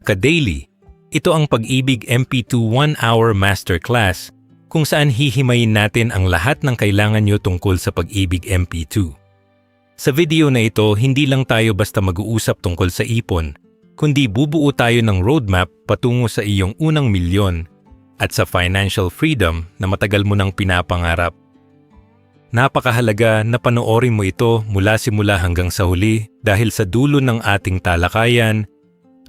ka-daily, ito ang Pag-ibig MP2 1-hour masterclass kung saan hihimayin natin ang lahat ng kailangan nyo tungkol sa Pag-ibig MP2. Sa video na ito, hindi lang tayo basta mag-uusap tungkol sa ipon, kundi bubuo tayo ng roadmap patungo sa iyong unang milyon at sa financial freedom na matagal mo nang pinapangarap. Napakahalaga na panoorin mo ito mula simula hanggang sa huli dahil sa dulo ng ating talakayan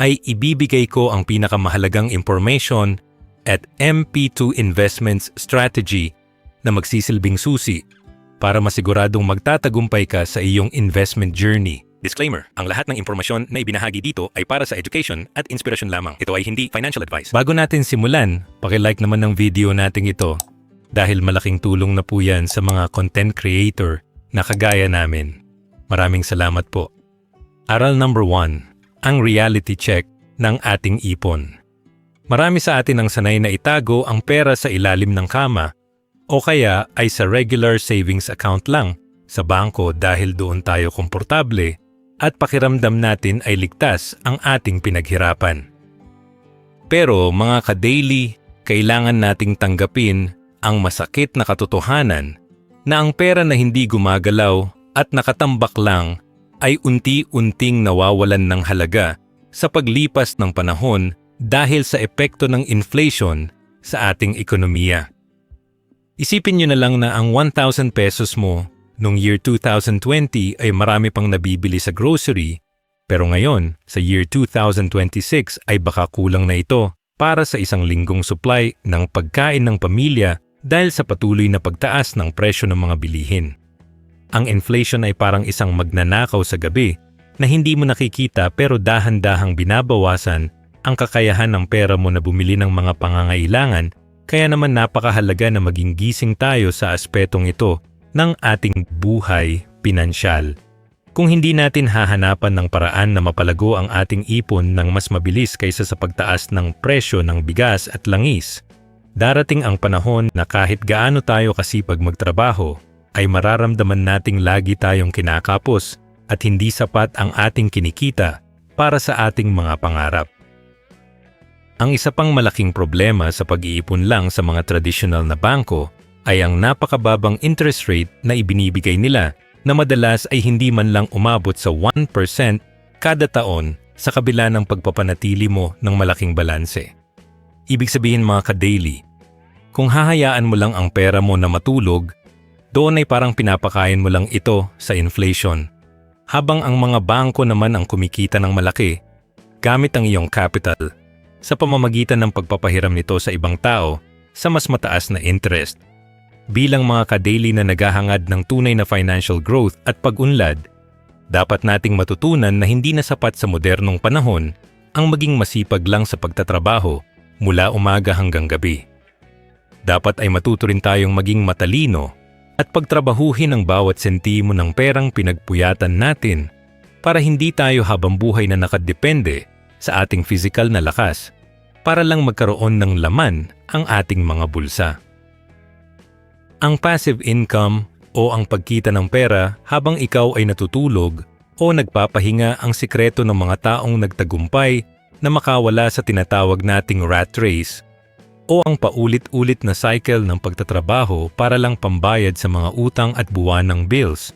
ay ibibigay ko ang pinakamahalagang information at MP2 Investments Strategy na magsisilbing susi para masiguradong magtatagumpay ka sa iyong investment journey. Disclaimer, ang lahat ng impormasyon na ibinahagi dito ay para sa education at inspirasyon lamang. Ito ay hindi financial advice. Bago natin simulan, paki-like naman ng video nating ito dahil malaking tulong na po yan sa mga content creator na kagaya namin. Maraming salamat po. Aral number 1. Ang reality check ng ating ipon. Marami sa atin ang sanay na itago ang pera sa ilalim ng kama o kaya ay sa regular savings account lang sa bangko dahil doon tayo komportable at pakiramdam natin ay ligtas ang ating pinaghirapan. Pero mga ka-daily, kailangan nating tanggapin ang masakit na katotohanan na ang pera na hindi gumagalaw at nakatambak lang ay unti-unting nawawalan ng halaga sa paglipas ng panahon dahil sa epekto ng inflation sa ating ekonomiya. Isipin nyo na lang na ang 1,000 pesos mo noong year 2020 ay marami pang nabibili sa grocery, pero ngayon, sa year 2026 ay baka kulang na ito para sa isang linggong supply ng pagkain ng pamilya dahil sa patuloy na pagtaas ng presyo ng mga bilihin. Ang inflation ay parang isang magnanakaw sa gabi na hindi mo nakikita pero dahan-dahang binabawasan ang kakayahan ng pera mo na bumili ng mga pangangailangan, kaya naman napakahalaga na maging gising tayo sa aspetong ito ng ating buhay pinansyal. Kung hindi natin hahanapan ng paraan na mapalago ang ating ipon ng mas mabilis kaysa sa pagtaas ng presyo ng bigas at langis, darating ang panahon na kahit gaano tayo kasipag magtrabaho, ay mararamdaman nating lagi tayong kinakapos at hindi sapat ang ating kinikita para sa ating mga pangarap. Ang isa pang malaking problema sa pag-iipon lang sa mga tradisyonal na bangko ay ang napakababang interest rate na ibinibigay nila na madalas ay hindi man lang umabot sa 1% kada taon sa kabila ng pagpapanatili mo ng malaking balanse. Ibig sabihin mga ka-daily, kung hahayaan mo lang ang pera mo na matulog, doon ay parang pinapakain mo lang ito sa inflation. Habang ang mga bangko naman ang kumikita ng malaki, gamit ang iyong capital sa pamamagitan ng pagpapahiram nito sa ibang tao sa mas mataas na interest. Bilang mga ka-daily na naghahangad ng tunay na financial growth at pag-unlad, dapat nating matutunan na hindi na sapat sa modernong panahon ang maging masipag lang sa pagtatrabaho mula umaga hanggang gabi. Dapat ay matuto rin tayong maging matalino at pagtrabahuhin ang bawat sentimo ng perang pinagpuyatan natin para hindi tayo habang buhay na nakadepende sa ating physical na lakas para lang magkaroon ng laman ang ating mga bulsa. Ang passive income o ang pagkita ng pera habang ikaw ay natutulog o nagpapahinga ang sikreto ng mga taong nagtagumpay na makawala sa tinatawag nating rat race o ang paulit-ulit na cycle ng pagtatrabaho para lang pambayad sa mga utang at buwanang bills.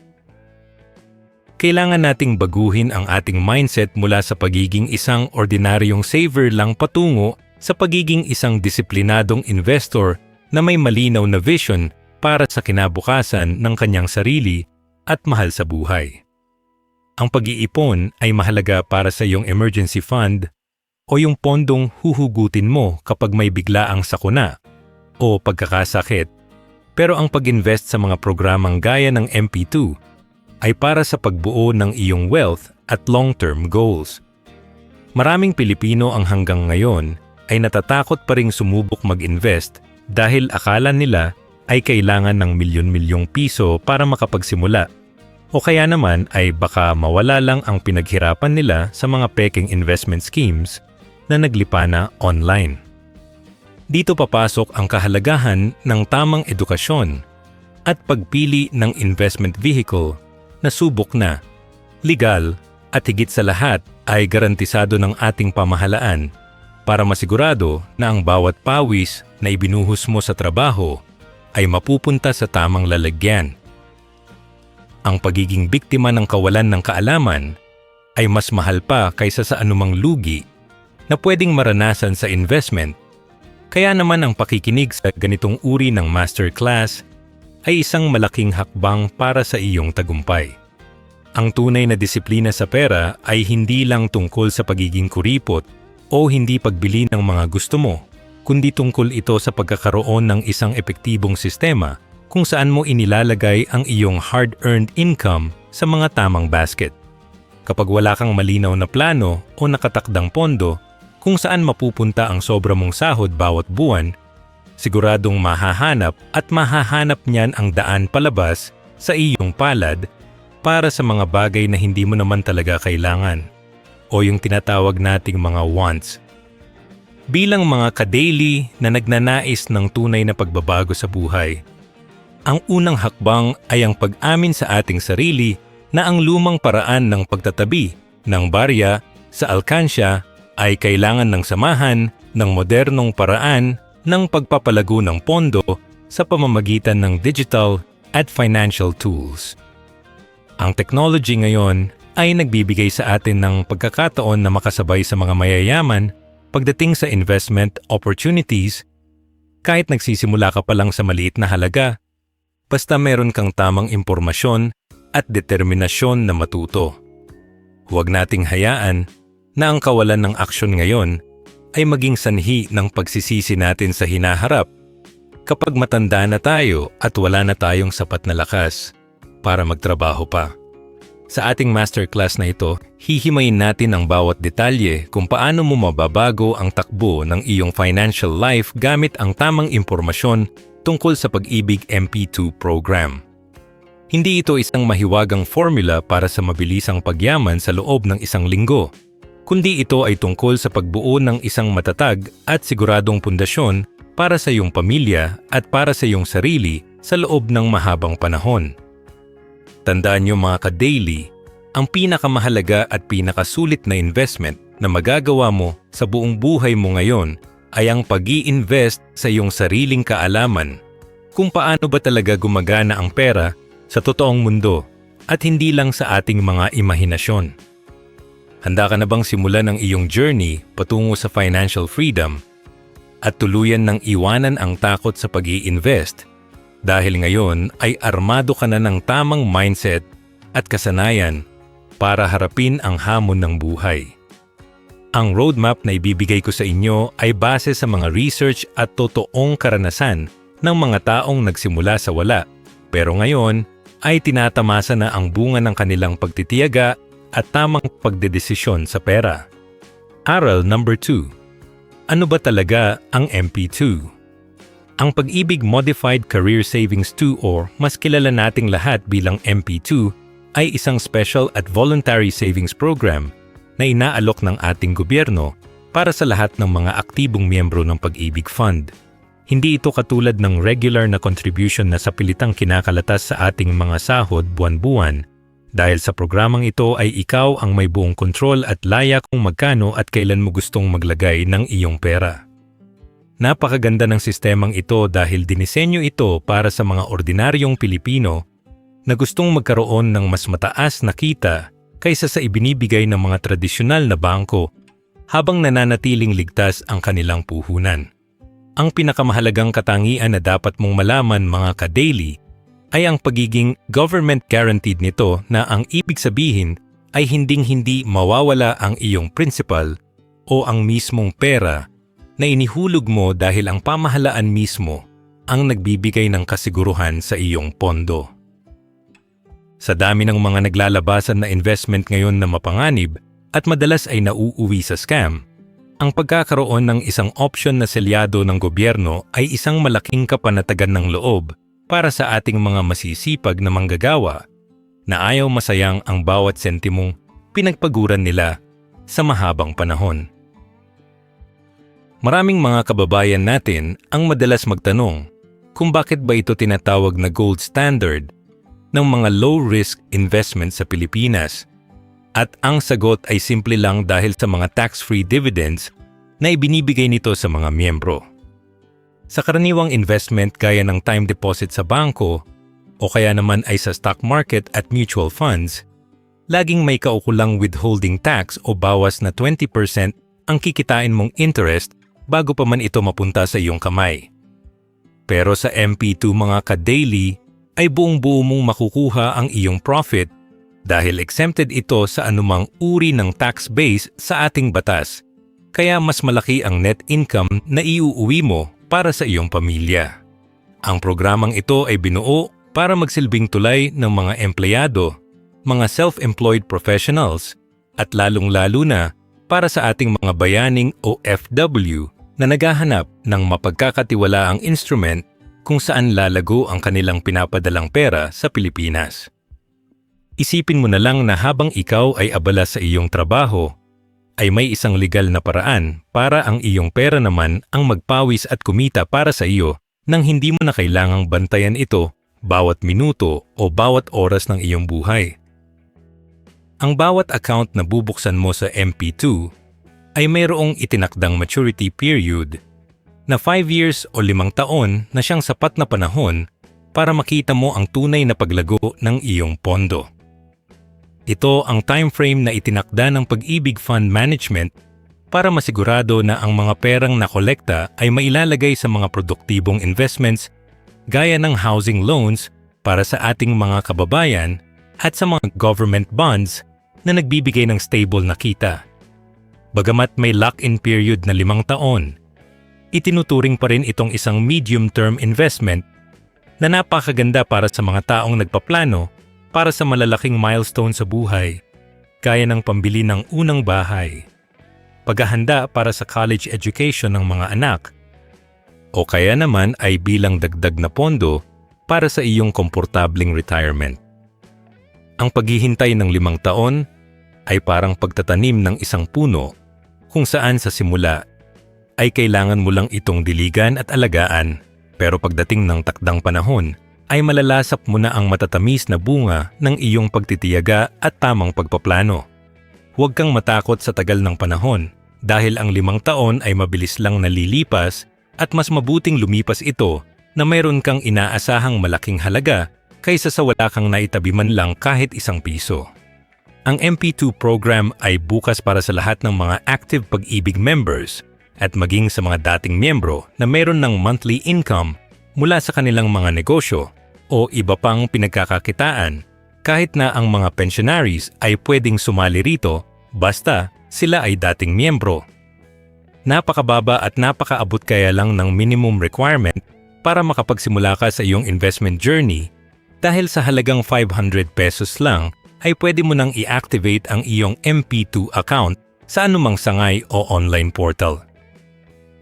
Kailangan nating baguhin ang ating mindset mula sa pagiging isang ordinaryong saver lang patungo sa pagiging isang disiplinadong investor na may malinaw na vision para sa kinabukasan ng kanyang sarili at mahal sa buhay. Ang pag-iipon ay mahalaga para sa iyong emergency fund o yung pondong huhugutin mo kapag may biglaang sakuna o pagkakasakit, pero ang pag-invest sa mga programang gaya ng MP2 ay para sa pagbuo ng iyong wealth at long-term goals. Maraming Pilipino ang hanggang ngayon ay natatakot pa ring sumubok mag-invest dahil akala nila ay kailangan ng milyon-milyong piso para makapagsimula, o kaya naman ay baka mawala lang ang pinaghirapan nila sa mga peking investment schemes na naglipana online. Dito papasok ang kahalagahan ng tamang edukasyon at pagpili ng investment vehicle na subok na, legal At higit sa lahat ay garantisado ng ating pamahalaan para masigurado na ang bawat pawis na ibinuhos mo sa trabaho ay mapupunta sa tamang lalagyan. Ang pagiging biktima ng kawalan ng kaalaman ay mas mahal pa kaysa sa anumang lugi na pwedeng maranasan sa investment. Kaya naman ang pakikinig sa ganitong uri ng masterclass ay isang malaking hakbang para sa iyong tagumpay. Ang tunay na disiplina sa pera ay hindi lang tungkol sa pagiging kuripot o hindi pagbili ng mga gusto mo, kundi tungkol ito sa pagkakaroon ng isang epektibong sistema kung saan mo inilalagay ang iyong hard-earned income sa mga tamang basket. Kapag wala kang malinaw na plano o nakatakdang pondo kung saan mapupunta ang sobra mong sahod bawat buwan, siguradong mahahanap niyan ang daan palabas sa iyong palad para sa mga bagay na hindi mo naman talaga kailangan o yung tinatawag nating mga wants. Bilang mga ka-daily na nagnanais ng tunay na pagbabago sa buhay, ang unang hakbang ay ang pag-amin sa ating sarili na ang lumang paraan ng pagtatabi ng barya sa alkansya ay kailangan ng samahan ng modernong paraan ng pagpapalago ng pondo sa pamamagitan ng digital at financial tools. Ang technology ngayon ay nagbibigay sa atin ng pagkakataon na makasabay sa mga mayayaman pagdating sa investment opportunities kahit nagsisimula ka pa lang sa maliit na halaga, basta meron kang tamang impormasyon at determinasyon na matuto. Huwag nating hayaan na ang kawalan ng aksyon ngayon ay maging sanhi ng pagsisisi natin sa hinaharap kapag matanda na tayo at wala na tayong sapat na lakas para magtrabaho pa. Sa ating masterclass na ito, hihimayin natin ang bawat detalye kung paano mo mababago ang takbo ng iyong financial life gamit ang tamang impormasyon tungkol sa Pag-ibig MP2 program. Hindi ito isang mahiwagang formula para sa mabilisang pagyaman sa loob ng isang linggo, kundi ito ay tungkol sa pagbuo ng isang matatag at siguradong pundasyon para sa iyong pamilya at para sa iyong sarili sa loob ng mahabang panahon. Tandaan niyo mga ka-daily, ang pinakamahalaga at pinakasulit na investment na magagawa mo sa buong buhay mo ngayon ay ang pag-i-invest sa iyong sariling kaalaman kung paano ba talaga gumagana ang pera sa totoong mundo at hindi lang sa ating mga imahinasyon. Handa ka na bang simulan ang iyong journey patungo sa financial freedom at tuluyan ng iwanan ang takot sa pag-i-invest? Dahil ngayon ay armado ka na ng tamang mindset at kasanayan para harapin ang hamon ng buhay. Ang roadmap na ibibigay ko sa inyo ay base sa mga research at totoong karanasan ng mga taong nagsimula sa wala, pero ngayon ay tinatamasa na ang bunga ng kanilang pagtitiyaga at tamang pagdedesisyon sa pera. Aral number 2. Ano ba talaga ang MP2? Ang Pag-ibig Modified Career Savings 2 or mas kilala nating lahat bilang MP2 ay isang special at voluntary savings program na inaalok ng ating gobyerno para sa lahat ng mga aktibong miyembro ng Pag-ibig Fund. Hindi ito katulad ng regular na contribution na sa pilitang kinakalatas sa ating mga sahod buwan-buwan dahil sa programang ito ay ikaw ang may buong kontrol at laya kung magkano at kailan mo gustong maglagay ng iyong pera. Napakaganda ng sistemang ito dahil dinisenyo ito para sa mga ordinaryong Pilipino na gustong magkaroon ng mas mataas na kita kaysa sa ibinibigay ng mga tradisyonal na bangko habang nananatiling ligtas ang kanilang puhunan. Ang pinakamahalagang katangian na dapat mong malaman mga ka-daily ay ang pagiging government guaranteed nito na ang ibig sabihin ay hinding-hindi mawawala ang iyong principal o ang mismong pera na inihulog mo dahil ang pamahalaan mismo ang nagbibigay ng kasiguruhan sa iyong pondo. Sa dami ng mga naglalabasan na investment ngayon na mapanganib at madalas ay nauuwi sa scam, ang pagkakaroon ng isang option na selyado ng gobyerno ay isang malaking kapanatagan ng loob para sa ating mga masisipag na manggagawa na ayaw masayang ang bawat sentimong pinagpaguran nila sa mahabang panahon. Maraming mga kababayan natin ang madalas magtanong kung bakit ba ito tinatawag na gold standard ng mga low-risk investment sa Pilipinas. At ang sagot ay simple lang dahil sa mga tax-free dividends na ibinibigay nito sa mga miyembro. Sa karaniwang investment gaya ng time deposit sa bangko o kaya naman ay sa stock market at mutual funds, laging may kaukulang withholding tax o bawas na 20% ang kikitain mong interest bago pa man ito mapunta sa iyong kamay. Pero sa MP2 mga ka-daily ay buong-buo mong makukuha ang iyong profit dahil exempted ito sa anumang uri ng tax base sa ating batas, kaya mas malaki ang net income na iuuwi mo para sa iyong pamilya. Ang programang ito ay binuo para magsilbing tulay ng mga empleyado, mga self-employed professionals, at lalong-lalo na para sa ating mga bayaning OFW na naghahanap ng mapagkakatiwalaang instrument kung saan lalago ang kanilang pinapadalang pera sa Pilipinas. Isipin mo na lang na habang ikaw ay abala sa iyong trabaho, ay may isang legal na paraan para ang iyong pera naman ang magpawis at kumita para sa iyo nang hindi mo na kailangang bantayan ito bawat minuto o bawat oras ng iyong buhay. Ang bawat account na bubuksan mo sa MP2 ay mayroong itinakdang maturity period na 5 years o 5 taon na siyang sapat na panahon para makita mo ang tunay na paglago ng iyong pondo. Ito ang time frame na itinakda ng Pag-ibig Fund Management para masigurado na ang mga perang nakolekta ay mailalagay sa mga produktibong investments gaya ng housing loans para sa ating mga kababayan at sa mga government bonds na nagbibigay ng stable na kita. Bagamat may lock-in period na 5 taon, itinuturing pa rin itong isang medium-term investment na napakaganda para sa mga taong nagpaplano para sa malalaking milestone sa buhay, gaya ng pambili ng unang bahay, paghahanda para sa college education ng mga anak, o kaya naman ay bilang dagdag na pondo para sa iyong komportabling retirement. Ang paghihintay ng 5 taon ay parang pagtatanim ng isang puno kung saan sa simula ay kailangan mo lang itong diligan at alagaan, pero pagdating ng takdang panahon ay malalasap mo na ang matatamis na bunga ng iyong pagtitiyaga at tamang pagpaplano. Huwag kang matakot sa tagal ng panahon dahil ang 5 taon ay mabilis lang nalilipas at mas mabuting lumipas ito na mayroon kang inaasahang malaking halaga kaysa sa wala kang naitabi man lang kahit isang piso. Ang MP2 program ay bukas para sa lahat ng mga active Pag-ibig members at maging sa mga dating miyembro na mayroon ng monthly income mula sa kanilang mga negosyo o iba pang pinagkakakitaan, kahit na ang mga pensionaries ay pwedeng sumali rito basta sila ay dating miyembro. Napakababa at napakaabot kaya lang ng minimum requirement para makapagsimula ka sa iyong investment journey dahil sa halagang 500 pesos lang ay pwede mo nang i-activate ang iyong MP2 account sa anumang sangay o online portal.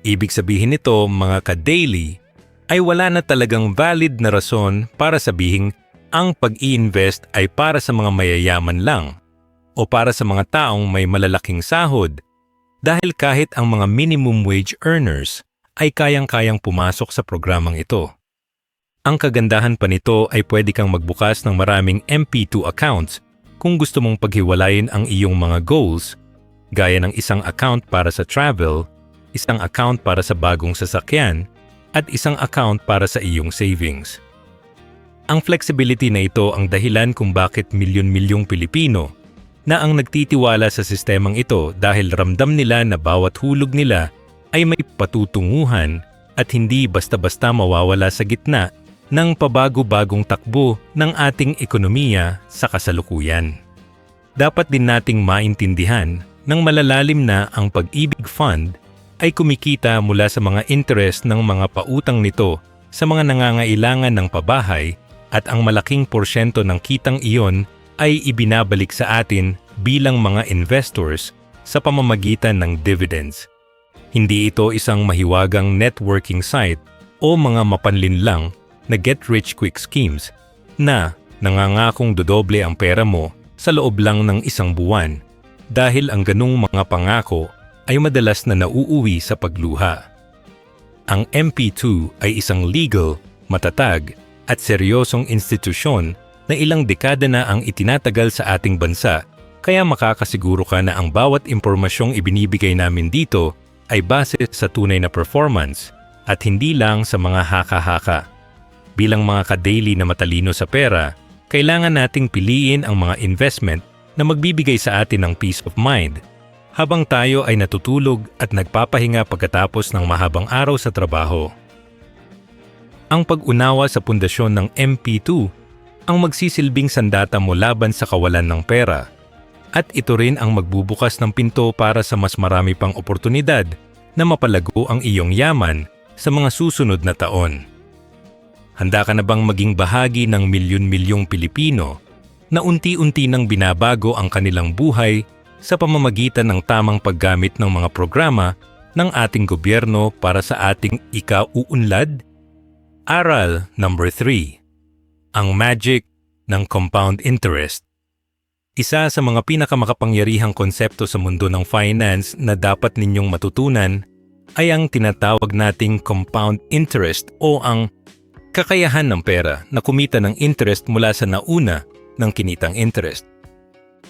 Ibig sabihin nito mga ka-daily ay wala na talagang valid na rason para sabihing ang pag-i-invest ay para sa mga mayayaman lang o para sa mga taong may malalaking sahod dahil kahit ang mga minimum wage earners ay kayang-kayang pumasok sa programang ito. Ang kagandahan pa nito ay pwede kang magbukas ng maraming MP2 accounts kung gusto mong paghiwalayin ang iyong mga goals gaya ng isang account para sa travel, isang account para sa bagong sasakyan, at isang account para sa iyong savings. Ang flexibility na ito ang dahilan kung bakit milyon-milyong Pilipino na ang nagtitiwala sa sistemang ito dahil ramdam nila na bawat hulog nila ay may patutunguhan at hindi basta-basta mawawala sa gitna ng pabago-bagong takbo ng ating ekonomiya sa kasalukuyan. Dapat din nating maintindihan ng malalalim na ang Pag-ibig Fund ay kumikita mula sa mga interest ng mga pautang nito sa mga nangangailangan ng pabahay at ang malaking porsyento ng kitang iyon ay ibinabalik sa atin bilang mga investors sa pamamagitan ng dividends. Hindi ito isang mahiwagang networking site o mga mapanlinlang na get-rich-quick schemes na nangangakong dodoble ang pera mo sa loob lang ng 1 buwan dahil ang ganung mga pangako ay madalas na nauuwi sa pagluha. Ang MP2 ay isang legal, matatag at seryosong institusyon na ilang dekada na ang itinatagal sa ating bansa Kaya makakasiguro ka na ang bawat impormasyong ibinibigay namin dito ay base sa tunay na performance at hindi lang sa mga haka-haka. Bilang mga ka-daily na matalino sa pera, kailangan nating piliin ang mga investment na magbibigay sa atin ng peace of mind habang tayo ay natutulog at nagpapahinga pagkatapos ng mahabang araw sa trabaho. Ang pag-unawa sa pundasyon ng MP2 ang magsisilbing sandata mo laban sa kawalan ng pera. At ito rin ang magbubukas ng pinto para sa mas marami pang oportunidad na mapalago ang iyong yaman sa mga susunod na taon. Handa ka na bang maging bahagi ng milyon-milyong Pilipino na unti-unti nang binabago ang kanilang buhay sa pamamagitan ng tamang paggamit ng mga programa ng ating gobyerno para sa ating ikauunlad? Aral number 3. Ang magic ng compound interest. Isa sa mga pinakamakapangyarihang konsepto sa mundo ng finance na dapat ninyong matutunan ay ang tinatawag nating compound interest o ang kakayahan ng pera na kumita ng interest mula sa nauna ng kinitang interest.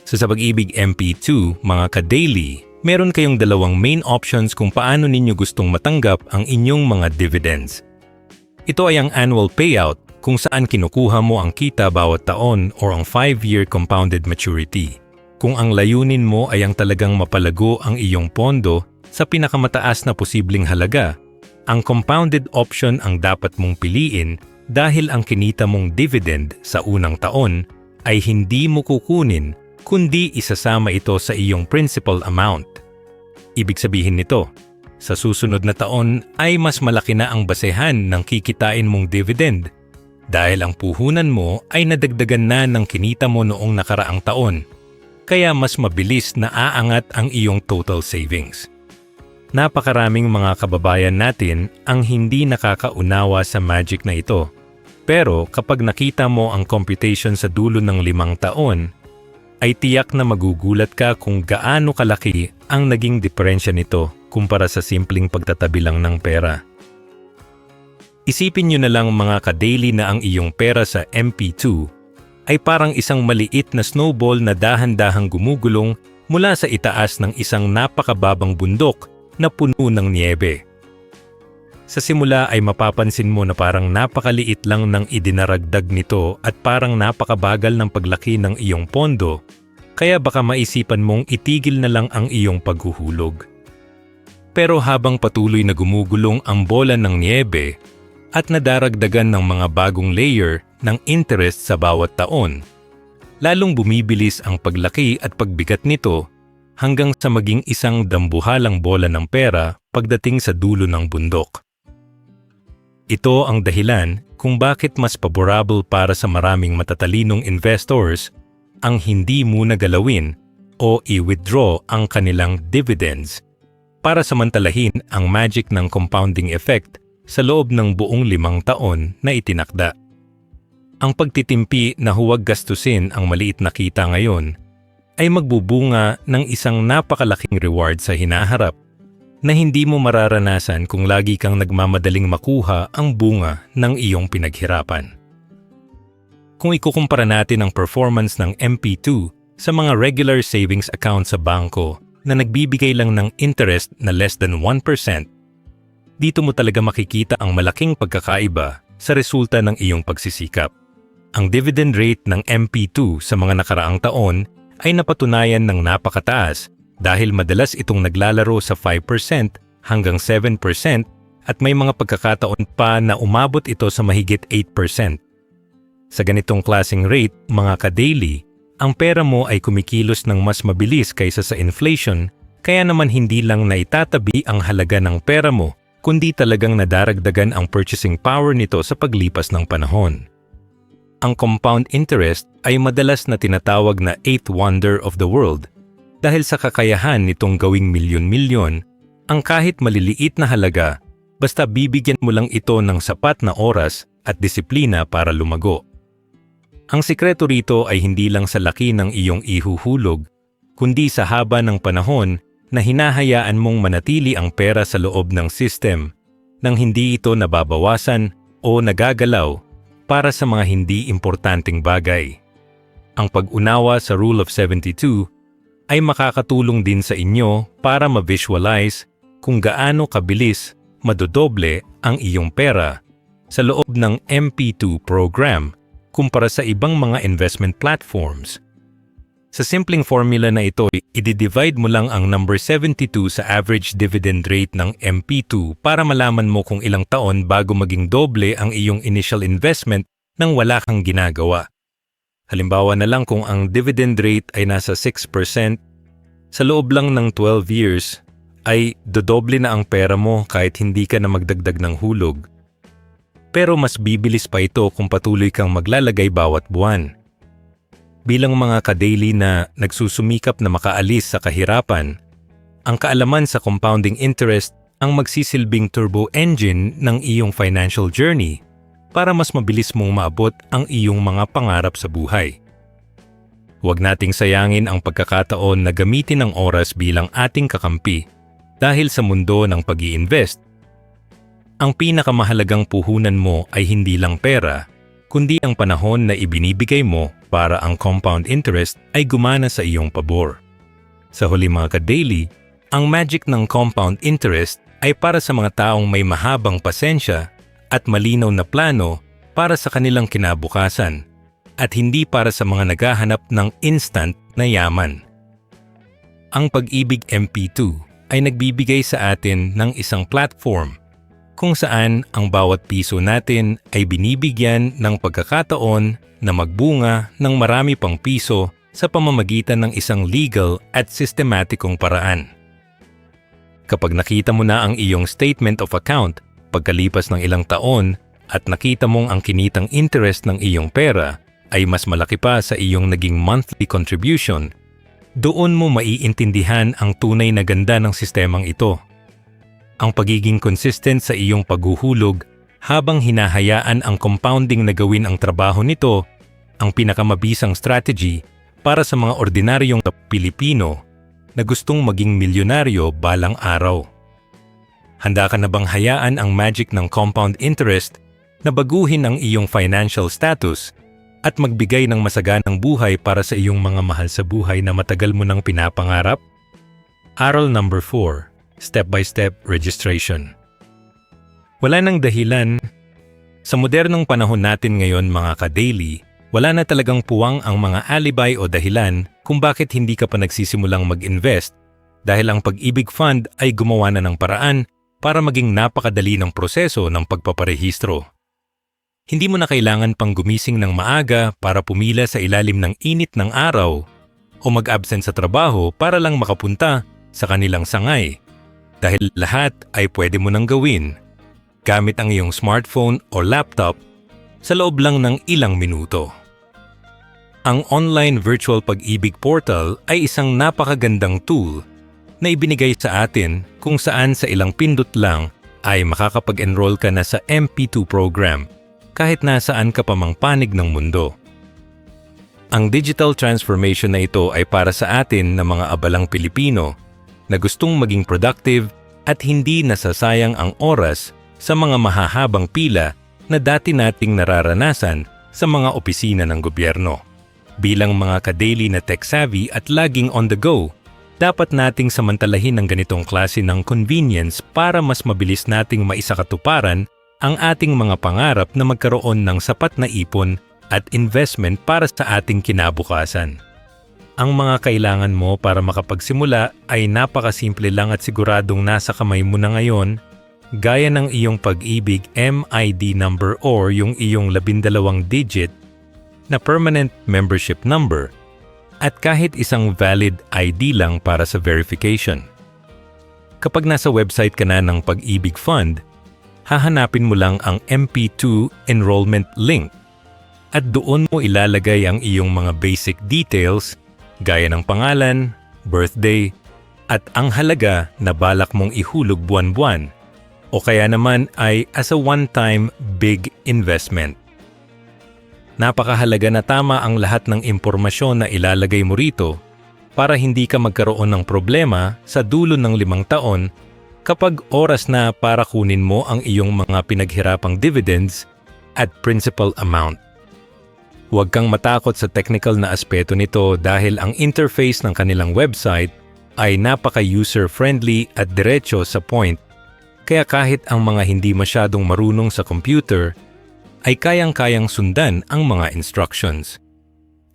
Sa Pag-ibig MP2, mga ka-daily, meron kayong dalawang main options kung paano ninyo gustong matanggap ang inyong mga dividends. Ito ay ang annual payout kung saan kinukuha mo ang kita bawat taon or ang 5-year compounded maturity. Kung ang layunin mo ay ang talagang mapalago ang iyong pondo sa pinakamataas na posibleng halaga, ang compounded option ang dapat mong piliin dahil ang kinita mong dividend sa unang taon ay hindi mo kukunin kundi isasama ito sa iyong principal amount. Ibig sabihin nito, sa susunod na taon ay mas malaki na ang basehan ng kikitain mong dividend dahil ang puhunan mo ay nadagdagan na ng kinita mo noong nakaraang taon, kaya mas mabilis na aangat ang iyong total savings. Napakaraming mga kababayan natin ang hindi nakakaunawa sa magic na ito. Pero kapag nakita mo ang computation sa dulo ng 5 taon, ay tiyak na magugulat ka kung gaano kalaki ang naging diferensya nito kumpara sa simpleng pagtatabi lang ng pera. Isipin nyo na lang mga ka-daily na ang iyong pera sa MP2 ay parang isang maliit na snowball na dahan-dahang gumugulong mula sa itaas ng isang napakababang bundok na puno ng niyebe. Sa simula ay mapapansin mo na parang napakaliit lang ng idinaragdag nito at parang napakabagal ng paglaki ng iyong pondo, kaya baka maisipan mong itigil na lang ang iyong paghuhulog. Pero habang patuloy na gumugulong ang bola ng niyebe, at nadaragdagan ng mga bagong layer ng interest sa bawat taon, lalong bumibilis ang paglaki at pagbigat nito hanggang sa maging isang dambuhalang bola ng pera pagdating sa dulo ng bundok. Ito ang dahilan kung bakit mas paborable para sa maraming matatalinong investors ang hindi muna galawin o i-withdraw ang kanilang dividends para samantalahin ang magic ng compounding effect sa loob ng buong 5 taon na itinakda. Ang pagtitimpi na huwag gastusin ang maliit na kita ngayon ay magbubunga ng isang napakalaking reward sa hinaharap na hindi mo mararanasan kung lagi kang nagmamadaling makuha ang bunga ng iyong pinaghirapan. Kung ikukumpara natin ang performance ng MP2 sa mga regular savings account sa bangko na nagbibigay lang ng interest na less than 1%, dito mo talaga makikita ang malaking pagkakaiba sa resulta ng iyong pagsisikap. Ang dividend rate ng MP2 sa mga nakaraang taon ay napatunayan ng napakataas dahil madalas itong naglalaro sa 5% hanggang 7% at may mga pagkakataon pa na umabot ito sa mahigit 8%. Sa ganitong klaseng rate, mga ka-daily, ang pera mo ay kumikilos ng mas mabilis kaysa sa inflation, kaya naman hindi lang naitatabi ang halaga ng pera mo kundi talagang nadaragdagan ang purchasing power nito sa paglipas ng panahon. Ang compound interest ay madalas na tinatawag na 8th wonder of the world dahil sa kakayahan nitong gawing milyon-milyon ang kahit maliliit na halaga basta bibigyan mo lang ito ng sapat na oras at disiplina para lumago. Ang sikreto rito ay hindi lang sa laki ng iyong ihuhulog, kundi sa haba ng panahon na hinahayaan mong manatili ang pera sa loob ng system nang hindi ito nababawasan o nagagalaw para sa mga hindi importanteng bagay. Ang pag-unawa sa Rule of 72 ay makakatulong din sa inyo para ma-visualize kung gaano kabilis madodoble ang iyong pera sa loob ng MP2 program kumpara sa ibang mga investment platforms. Sa simpleng formula na ito, i-divide mo lang ang number 72 sa average dividend rate ng MP2 para malaman mo kung ilang taon bago maging doble ang iyong initial investment nang wala kang ginagawa. Halimbawa na lang kung ang dividend rate ay nasa 6%, sa loob lang ng 12 years ay dodoble na ang pera mo kahit hindi ka na magdagdag ng hulog. Pero mas bibilis pa ito kung patuloy kang maglalagay bawat buwan. Bilang mga ka-daily na nagsusumikap na makaalis sa kahirapan, ang kaalaman sa compounding interest ang magsisilbing turbo engine ng iyong financial journey para mas mabilis mong maabot ang iyong mga pangarap sa buhay. Huwag nating sayangin ang pagkakataon na gamitin ang oras bilang ating kakampi dahil sa mundo ng pag-i-invest. Ang pinakamahalagang puhunan mo ay hindi lang pera, kundi ang panahon na ibinibigay mo para ang compound interest ay gumana sa iyong pabor. Sa huli mga ka-daily, ang magic ng compound interest ay para sa mga taong may mahabang pasensya at malinaw na plano para sa kanilang kinabukasan at hindi para sa mga naghahanap ng instant na yaman. Ang Pag-ibig MP2 ay nagbibigay sa atin ng isang platform kung saan ang bawat piso natin ay binibigyan ng pagkakataon na magbunga ng marami pang piso sa pamamagitan ng isang legal at sistematikong paraan. Kapag nakita mo na ang iyong statement of account pagkalipas ng ilang taon at nakita mong ang kinitang interest ng iyong pera ay mas malaki pa sa iyong naging monthly contribution, doon mo maiintindihan ang tunay na ganda ng sistemang ito. Ang pagiging consistent sa iyong paghuhulog habang hinahayaan ang compounding na gawin ang trabaho nito ang pinakamabisang strategy para sa mga ordinaryong Pilipino na gustong maging milyonaryo balang araw. Handa ka na bang hayaan ang magic ng compound interest na baguhin ang iyong financial status at magbigay ng masaganang buhay para sa iyong mga mahal sa buhay na matagal mo nang pinapangarap? Aral number 4. Step-by-step registration. Wala nang dahilan. Sa modernong panahon natin ngayon mga ka-daily, wala na talagang puwang ang mga alibay o dahilan kung bakit hindi ka pa nagsisimulang mag-invest dahil ang Pag-ibig Fund ay gumawa na ng paraan para maging napakadali ng proseso ng pagpaparehistro. Hindi mo na kailangan pang gumising ng maaga para pumila sa ilalim ng init ng araw o mag-absent sa trabaho para lang makapunta sa kanilang sangay. Dahil lahat ay pwede mo nang gawin gamit ang iyong smartphone o laptop sa loob lang ng ilang minuto. Ang online virtual Pag-ibig portal ay isang napakagandang tool na ibinigay sa atin kung saan sa ilang pindot lang ay makakapag-enroll ka na sa MP2 program kahit nasaan ka pa mang panig ng mundo. Ang digital transformation na ito ay para sa atin na mga abalang Pilipino na gustong maging productive at hindi nasasayang ang oras sa mga mahahabang pila na dati nating nararanasan sa mga opisina ng gobyerno. Bilang mga ka-daily na tech-savvy at laging on the go, dapat nating samantalahin ang ganitong klase ng convenience para mas mabilis nating maisakatuparan ang ating mga pangarap na magkaroon ng sapat na ipon at investment para sa ating kinabukasan. Ang mga kailangan mo para makapagsimula ay napakasimple lang at siguradong nasa kamay mo na ngayon, gaya ng iyong Pag-ibig MID number or yung iyong 12 digit na permanent membership number at kahit isang valid ID lang para sa verification. Kapag nasa website ka na ng Pag-ibig Fund, hahanapin mo lang ang MP2 enrollment link at doon mo ilalagay ang iyong mga basic details gaya ng pangalan, birthday, at ang halaga na balak mong ihulog buwan-buwan o kaya naman ay as a one-time big investment. Napakahalaga na tama ang lahat ng impormasyon na ilalagay mo rito para hindi ka magkaroon ng problema sa dulo ng 5 taon kapag oras na para kunin mo ang iyong mga pinaghirapang dividends at principal amount. Huwag kang matakot sa technical na aspeto nito dahil ang interface ng kanilang website ay napaka-user-friendly at diretso sa point. Kaya kahit ang mga hindi masyadong marunong sa computer, ay kayang-kayang sundan ang mga instructions.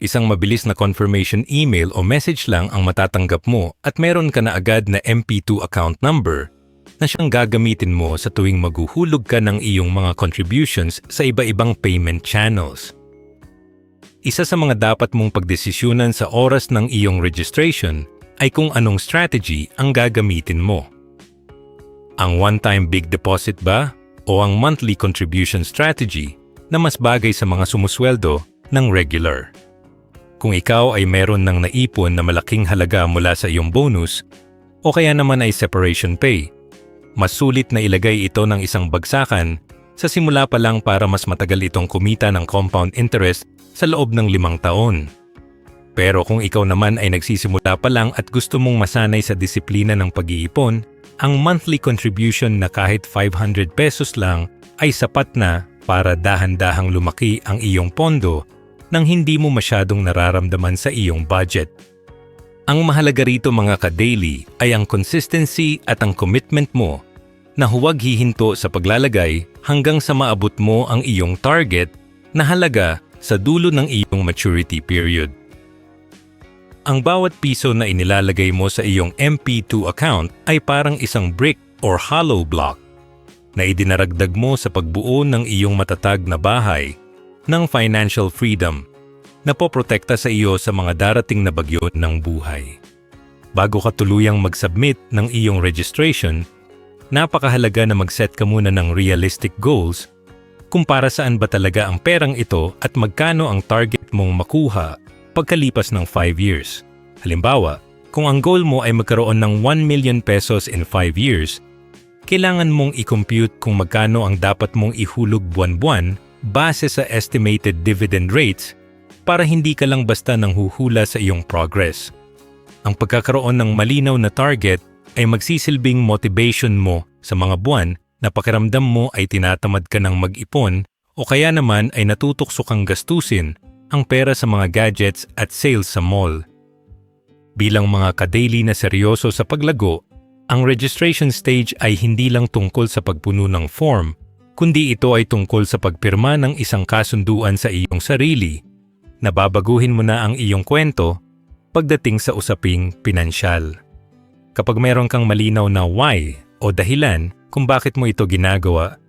Isang mabilis na confirmation email o message lang ang matatanggap mo at meron ka na agad na MP2 account number na siyang gagamitin mo sa tuwing maghuhulog ka ng iyong mga contributions sa iba-ibang payment channels. Isa sa mga dapat mong pagdesisyunan sa oras ng iyong registration ay kung anong strategy ang gagamitin mo. Ang one-time big deposit ba o ang monthly contribution strategy na mas bagay sa mga sumusweldo ng regular? Kung ikaw ay meron ng naipon na malaking halaga mula sa iyong bonus o kaya naman ay separation pay, mas sulit na ilagay ito ng isang bagsakan sa simula pa lang para mas matagal itong kumita ng compound interest sa loob ng 5 taon. Pero kung ikaw naman ay nagsisimula pa lang at gusto mong masanay sa disiplina ng pag-iipon, ang monthly contribution na kahit 500 pesos lang ay sapat na para dahan-dahang lumaki ang iyong pondo nang hindi mo masyadong nararamdaman sa iyong budget. Ang mahalaga rito mga ka-daily ay ang consistency at ang commitment mo na huwag hihinto sa paglalagay hanggang sa maabot mo ang iyong target na halaga sa dulo ng iyong maturity period. Ang bawat piso na inilalagay mo sa iyong MP2 account ay parang isang brick or hollow block na idinaragdag mo sa pagbuo ng iyong matatag na bahay ng financial freedom na poprotekta sa iyo sa mga darating na bagyo ng buhay. Bago ka tuluyang mag-submit ng iyong registration, napakahalaga na mag-set ka muna ng realistic goals kung para saan ba talaga ang perang ito at magkano ang target mong makuha pagkalipas ng 5 years. Halimbawa, kung ang goal mo ay magkaroon ng 1 million pesos in 5 years, kailangan mong i-compute kung magkano ang dapat mong ihulog buwan-buwan base sa estimated dividend rates para hindi ka lang basta nanghuhula sa iyong progress. Ang pagkakaroon ng malinaw na target ay magsisilbing motivation mo sa mga buwan na pakiramdam mo ay tinatamad ka ng mag-ipon o kaya naman ay natutokso kang gastusin ang pera sa mga gadgets at sales sa mall. Bilang mga ka-daily na seryoso sa paglago, ang registration stage ay hindi lang tungkol sa pagpuno ng form, kundi ito ay tungkol sa pagpirma ng isang kasunduan sa iyong sarili na babaguhin mo na ang iyong kwento pagdating sa usaping pinansyal. Kapag meron kang malinaw na why o dahilan kung bakit mo ito ginagawa,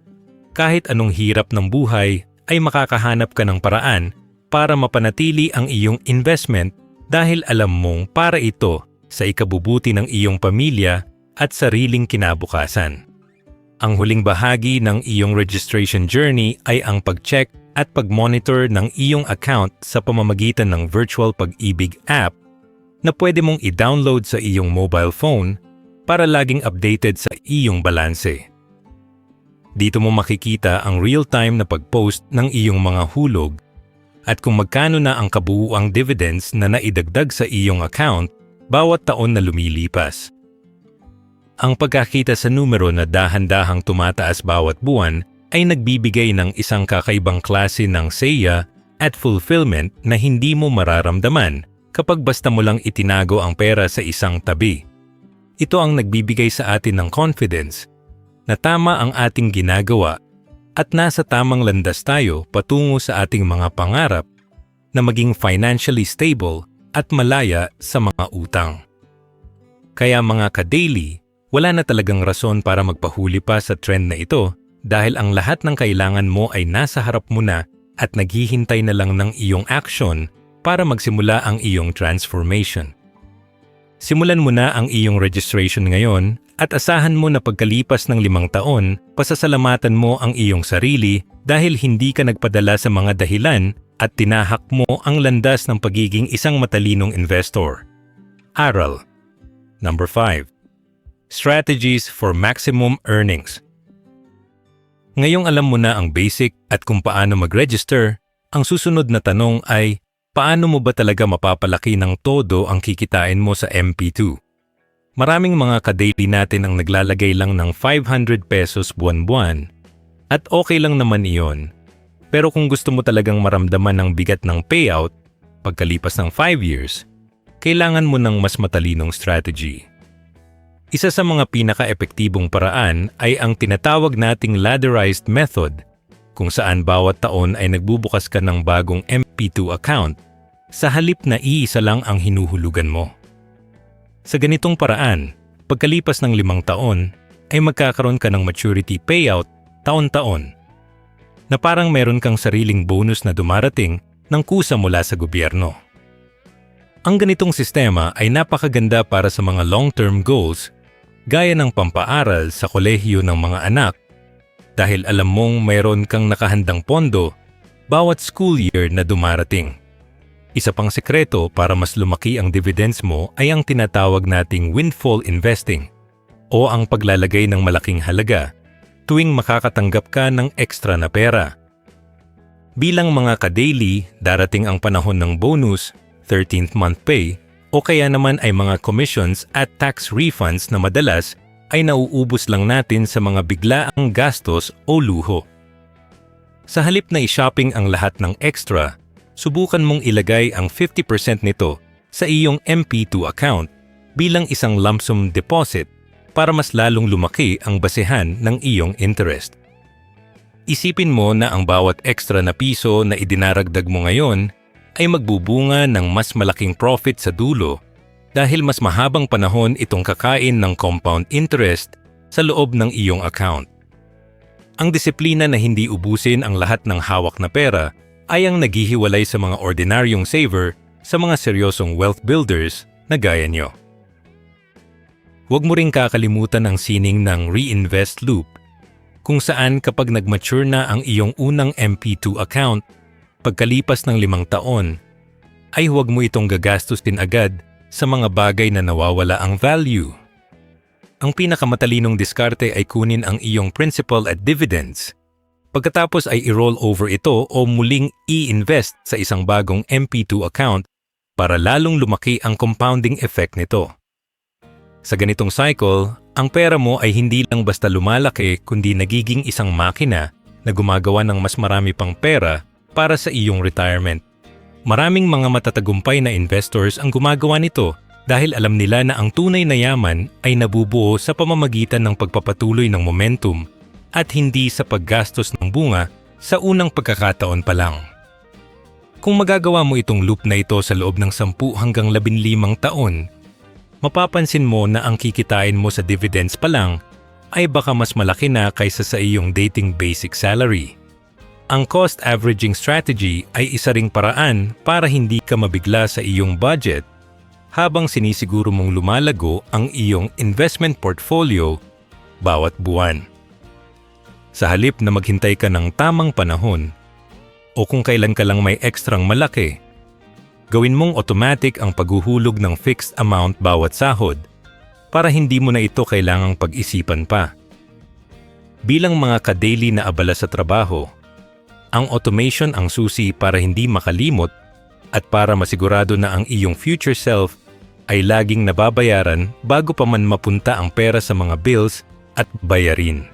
kahit anong hirap ng buhay ay makakahanap ka ng paraan para mapanatili ang iyong investment dahil alam mong para ito sa ikabubuti ng iyong pamilya at sariling kinabukasan. Ang huling bahagi ng iyong registration journey ay ang pag-check at pag-monitor ng iyong account sa pamamagitan ng Virtual Pag-ibig app na pwede mong i-download sa iyong mobile phone para laging updated sa iyong balanse. Dito mo makikita ang real-time na pag-post ng iyong mga hulog at kung magkano na ang kabuuang dividends na naidagdag sa iyong account bawat taon na lumilipas. Ang pagkakita sa numero na dahan-dahang tumataas bawat buwan ay nagbibigay ng isang kakaibang klase ng saya at fulfillment na hindi mo mararamdaman kapag basta mo lang itinago ang pera sa isang tabi. Ito ang nagbibigay sa atin ng confidence na tama ang ating ginagawa at nasa tamang landas tayo patungo sa ating mga pangarap na maging financially stable at malaya sa mga utang. Kaya mga ka-daily, wala na talagang rason para magpahuli pa sa trend na ito dahil ang lahat ng kailangan mo ay nasa harap mo na at naghihintay na lang ng iyong action para magsimula ang iyong transformation. Simulan mo na ang iyong registration ngayon at asahan mo na pagkalipas ng 5 taon, pasasalamatan mo ang iyong sarili dahil hindi ka nagpadala sa mga dahilan at tinahak mo ang landas ng pagiging isang matalinong investor. Aral. Number 5. Strategies for maximum earnings. Ngayong alam mo na ang basic at kung paano mag-register, ang susunod na tanong ay, paano mo ba talaga mapapalaki ng todo ang kikitain mo sa MP2? Maraming mga ka-daily natin ang naglalagay lang ng 500 pesos buwan-buwan at okay lang naman iyon. Pero kung gusto mo talagang maramdaman ng bigat ng payout pagkalipas ng 5 years, kailangan mo ng mas matalinong strategy. Isa sa mga pinaka-epektibong paraan ay ang tinatawag nating ladderized method, kung saan bawat taon ay nagbubukas ka ng bagong MP2 account sa halip na iisa lang ang hinuhulugan mo. Sa ganitong paraan, pagkalipas ng 5 taon, ay magkakaroon ka ng maturity payout taon-taon, na parang meron kang sariling bonus na dumarating ng kusa mula sa gobyerno. Ang ganitong sistema ay napakaganda para sa mga long-term goals gaya ng pampaaral sa kolehiyo ng mga anak dahil alam mong mayroon kang nakahandang pondo bawat school year na dumarating. Isa pang sekreto para mas lumaki ang dividends mo ay ang tinatawag nating windfall investing o ang paglalagay ng malaking halaga tuwing makakatanggap ka ng extra na pera. Bilang mga ka-daily, darating ang panahon ng bonus, 13th month pay, o kaya naman ay mga commissions at tax refunds na madalas ay nauubos lang natin sa mga biglaang gastos o luho. Sa halip na i-shopping ang lahat ng extra, subukan mong ilagay ang 50% nito sa iyong MP2 account bilang isang lump sum deposit para mas lalong lumaki ang basehan ng iyong interest. Isipin mo na ang bawat extra na piso na idinaragdag mo ngayon ay magbubunga ng mas malaking profit sa dulo dahil mas mahabang panahon itong kakain ng compound interest sa loob ng iyong account. Ang disiplina na hindi ubusin ang lahat ng hawak na pera ay ang naghihiwalay sa mga ordinaryong saver sa mga seryosong wealth builders na gaya nyo. Huwag mo ring kakalimutan ang sining ng reinvest loop, kung saan kapag nag-mature na ang iyong unang MP2 account, pagkalipas ng 5 taon, ay huwag mo itong gagastusin agad sa mga bagay na nawawala ang value. Ang pinakamatalinong diskarte ay kunin ang iyong principal at dividends. Pagkatapos ay i-roll over ito o muling i-invest sa isang bagong MP2 account para lalong lumaki ang compounding effect nito. Sa ganitong cycle, ang pera mo ay hindi lang basta lumalaki kundi nagiging isang makina na gumagawa ng mas marami pang pera para sa iyong retirement. Maraming mga matatagumpay na investors ang gumagawa nito dahil alam nila na ang tunay na yaman ay nabubuo sa pamamagitan ng pagpapatuloy ng momentum at hindi sa paggastos ng bunga sa unang pagkakataon pa lang. Kung magagawa mo itong loop na ito sa loob ng 10 hanggang 15 taon, mapapansin mo na ang kikitain mo sa dividends pa lang ay baka mas malaki na kaysa sa iyong dating basic salary. Ang cost averaging strategy ay isa ring paraan para hindi ka mabigla sa iyong budget habang sinisiguro mong lumalago ang iyong investment portfolio bawat buwan. Sa halip na maghintay ka ng tamang panahon o kung kailan ka lang may ekstrang malaki, gawin mong automatic ang paghuhulog ng fixed amount bawat sahod para hindi mo na ito kailangang pag-isipan pa. Bilang mga ka-daily na abala sa trabaho, ang automation ang susi para hindi makalimot at para masigurado na ang iyong future self ay laging nababayaran bago pa man mapunta ang pera sa mga bills at bayarin.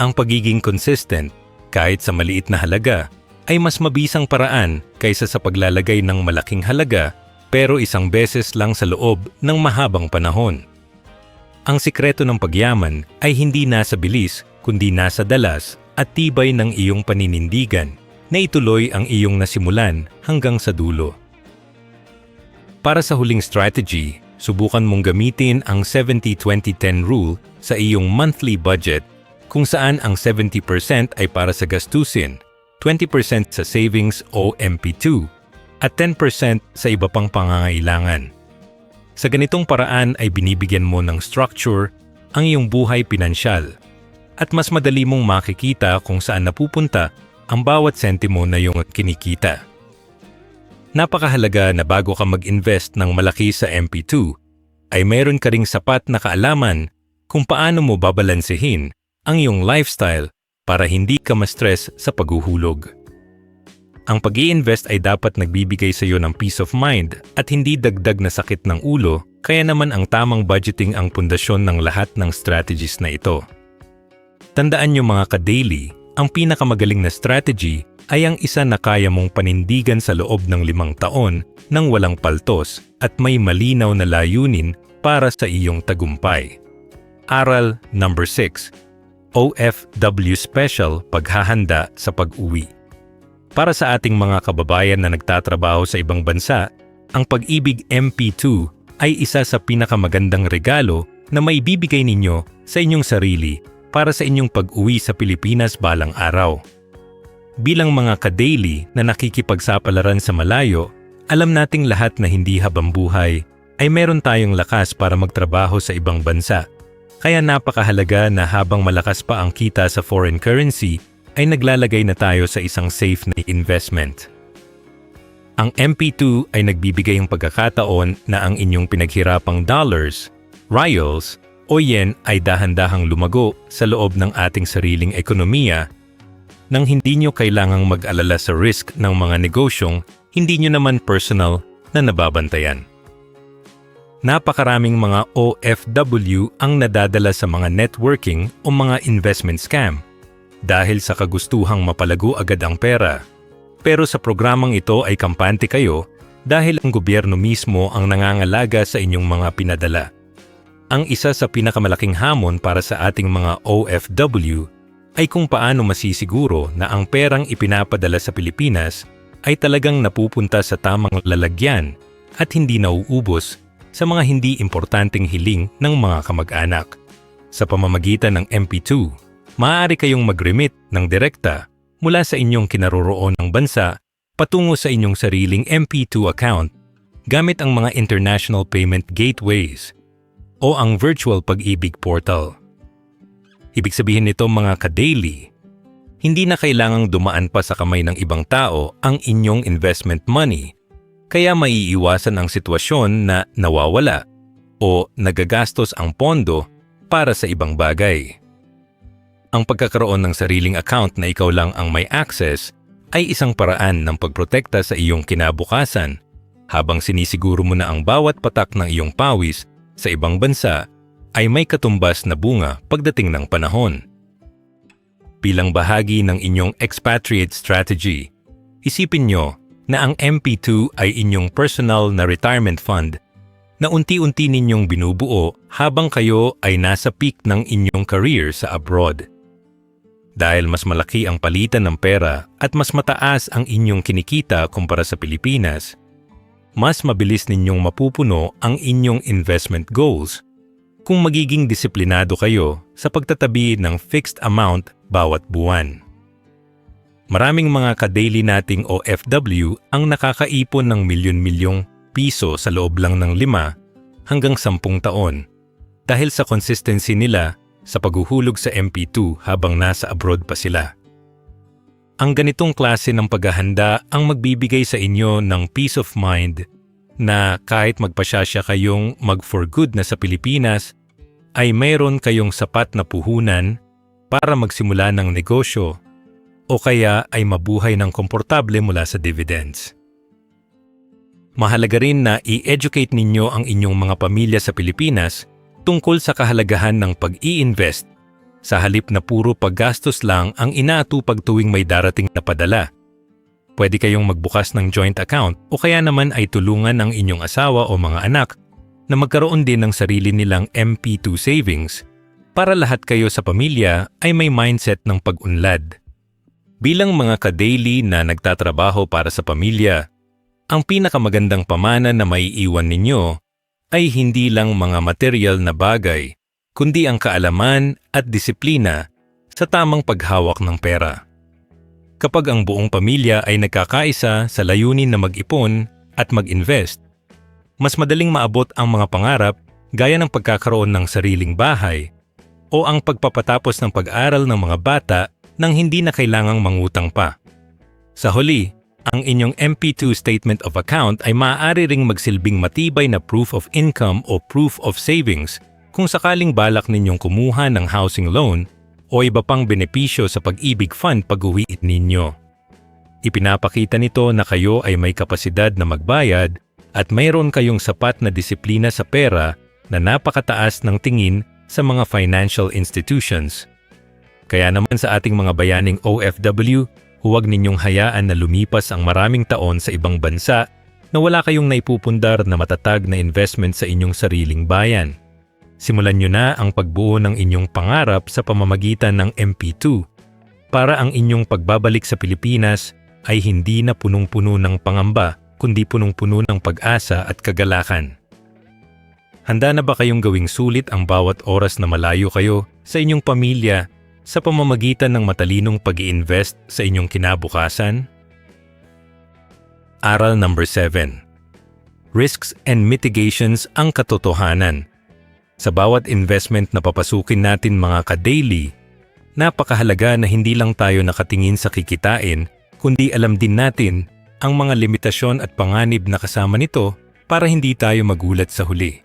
Ang pagiging consistent, kahit sa maliit na halaga, ay mas mabisang paraan kaysa sa paglalagay ng malaking halaga pero isang beses lang sa loob ng mahabang panahon. Ang sikreto ng pagyaman ay hindi nasa bilis kundi nasa dalas at tibay ng iyong paninindigan na ituloy ang iyong nasimulan hanggang sa dulo. Para sa huling strategy, subukan mong gamitin ang 70-20-10 rule sa iyong monthly budget kung saan ang 70% ay para sa gastusin, 20% sa savings o MP2, at 10% sa iba pang pangangailangan. Sa ganitong paraan ay binibigyan mo ng structure ang iyong buhay pinansyal at mas madali mong makikita kung saan napupunta ang bawat sentimo na iyong kinikita. Napakahalaga na bago ka mag-invest ng malaki sa MP2, ay meron ka ring sapat na kaalaman kung paano mo babalansehin ang iyong lifestyle para hindi ka ma-stress sa paghuhulog. Ang pag-i-invest ay dapat nagbibigay sa iyo ng peace of mind at hindi dagdag na sakit ng ulo, kaya naman ang tamang budgeting ang pundasyon ng lahat ng strategies na ito. Tandaan niyo mga ka-daily, ang pinakamagaling na strategy ay ang isa na kaya mong panindigan sa loob ng 5 taon nang walang paltos at may malinaw na layunin para sa iyong tagumpay. Aral number 6. OFW Special Paghahanda sa Pag-uwi. Para sa ating mga kababayan na nagtatrabaho sa ibang bansa, ang Pag-ibig MP2 ay isa sa pinakamagandang regalo na maibibigay ninyo sa inyong sarili para sa inyong pag-uwi sa Pilipinas balang araw. Bilang mga ka-daily na nakikipagsapalaran sa malayo, alam nating lahat na hindi habang buhay ay meron tayong lakas para magtrabaho sa ibang bansa. Kaya napakahalaga na habang malakas pa ang kita sa foreign currency, ay naglalagay na tayo sa isang safe na investment. Ang MP2 ay nagbibigay ng pagkakataon na ang inyong pinaghirapang dollars, rials, o yen ay dahan-dahang lumago sa loob ng ating sariling ekonomiya nang hindi nyo kailangang mag-alala sa risk ng mga negosyong hindi nyo naman personal na nababantayan. Napakaraming mga OFW ang nadadala sa mga networking o mga investment scam dahil sa kagustuhang mapalago agad ang pera. Pero sa programang ito ay kampante kayo dahil ang gobyerno mismo ang nangangalaga sa inyong mga pinadala. Ang isa sa pinakamalaking hamon para sa ating mga OFW ay kung paano masisiguro na ang perang ipinapadala sa Pilipinas ay talagang napupunta sa tamang lalagyan at hindi nauubos sa mga hindi importanteng hiling ng mga kamag-anak. Sa pamamagitan ng MP2, maaari kayong mag-remit ng direkta mula sa inyong kinaroroonang bansa patungo sa inyong sariling MP2 account gamit ang mga international payment gateways o ang virtual pag-ibig portal. Ibig sabihin nito mga ka-daily, hindi na kailangang dumaan pa sa kamay ng ibang tao ang inyong investment money, kaya maiiwasan ang sitwasyon na nawawala o nagagastos ang pondo para sa ibang bagay. Ang pagkakaroon ng sariling account na ikaw lang ang may access ay isang paraan ng pagprotekta sa iyong kinabukasan habang sinisiguro mo na ang bawat patak ng iyong pawis sa ibang bansa ay may katumbas na bunga pagdating ng panahon. Bilang bahagi ng inyong expatriate strategy, isipin nyo na ang MP2 ay inyong personal na retirement fund na unti-unti ninyong binubuo habang kayo ay nasa peak ng inyong career sa abroad. Dahil mas malaki ang palitan ng pera at mas mataas ang inyong kinikita kumpara sa Pilipinas, mas mabilis ninyong mapupuno ang inyong investment goals kung magiging disiplinado kayo sa pagtatabi ng fixed amount bawat buwan. Maraming mga ka-daily nating OFW ang nakakaipon ng milyon-milyong piso sa loob lang ng 5 hanggang 10 taon dahil sa consistency nila sa paghuhulog sa MP2 habang nasa abroad pa sila. Ang ganitong klase ng paghahanda ang magbibigay sa inyo ng peace of mind na kahit magpasyasya kayong mag-for good na sa Pilipinas, ay mayroon kayong sapat na puhunan para magsimula ng negosyo o kaya ay mabuhay ng komportable mula sa dividends. Mahalaga rin na i-educate ninyo ang inyong mga pamilya sa Pilipinas tungkol sa kahalagahan ng pag-i-invest sa halip na puro paggastos lang ang inaatupag tuwing may darating na padala. Pwede kayong magbukas ng joint account o kaya naman ay tulungan ang inyong asawa o mga anak na magkaroon din ng sarili nilang MP2 savings para lahat kayo sa pamilya ay may mindset ng pag-unlad. Bilang mga ka-daily na nagtatrabaho para sa pamilya, ang pinakamagandang pamana na maiiwan ninyo ay hindi lang mga material na bagay, kundi ang kaalaman at disiplina sa tamang paghawak ng pera. Kapag ang buong pamilya ay nagkakaisa sa layunin na mag-ipon at mag-invest, mas madaling maabot ang mga pangarap gaya ng pagkakaroon ng sariling bahay o ang pagpapatapos ng pag-aral ng mga bata nang hindi na kailangang mangutang pa. Sa huli, ang inyong MP2 Statement of Account ay maaari ring magsilbing matibay na proof of income o proof of savings kung sakaling balak ninyong kumuha ng housing loan o iba pang benepisyo sa pag-ibig fund pag-uwi ninyo. Ipinapakita nito na kayo ay may kapasidad na magbayad at mayroon kayong sapat na disiplina sa pera na napakataas ng tingin sa mga financial institutions. Kaya naman sa ating mga bayaning OFW, Huwag ninyong hayaan na lumipas ang maraming taon sa ibang bansa na wala kayong naipupundar na matatag na investment sa inyong sariling bayan. Simulan nyo na ang pagbuo ng inyong pangarap sa pamamagitan ng MP2 para ang inyong pagbabalik sa Pilipinas ay hindi na punong-puno ng pangamba kundi punong-puno ng pag-asa at kagalakan. Handa na ba kayong gawing sulit ang bawat oras na malayo kayo sa inyong pamilya sa pamamagitan ng matalinong pag-i-invest sa inyong kinabukasan? Aral number 7. Risks and mitigations ang katotohanan. Sa bawat investment na papasukin natin mga ka-daily, napakahalaga na hindi lang tayo nakatingin sa kikitain, kundi alam din natin ang mga limitasyon at panganib na kasama nito para hindi tayo magulat sa huli.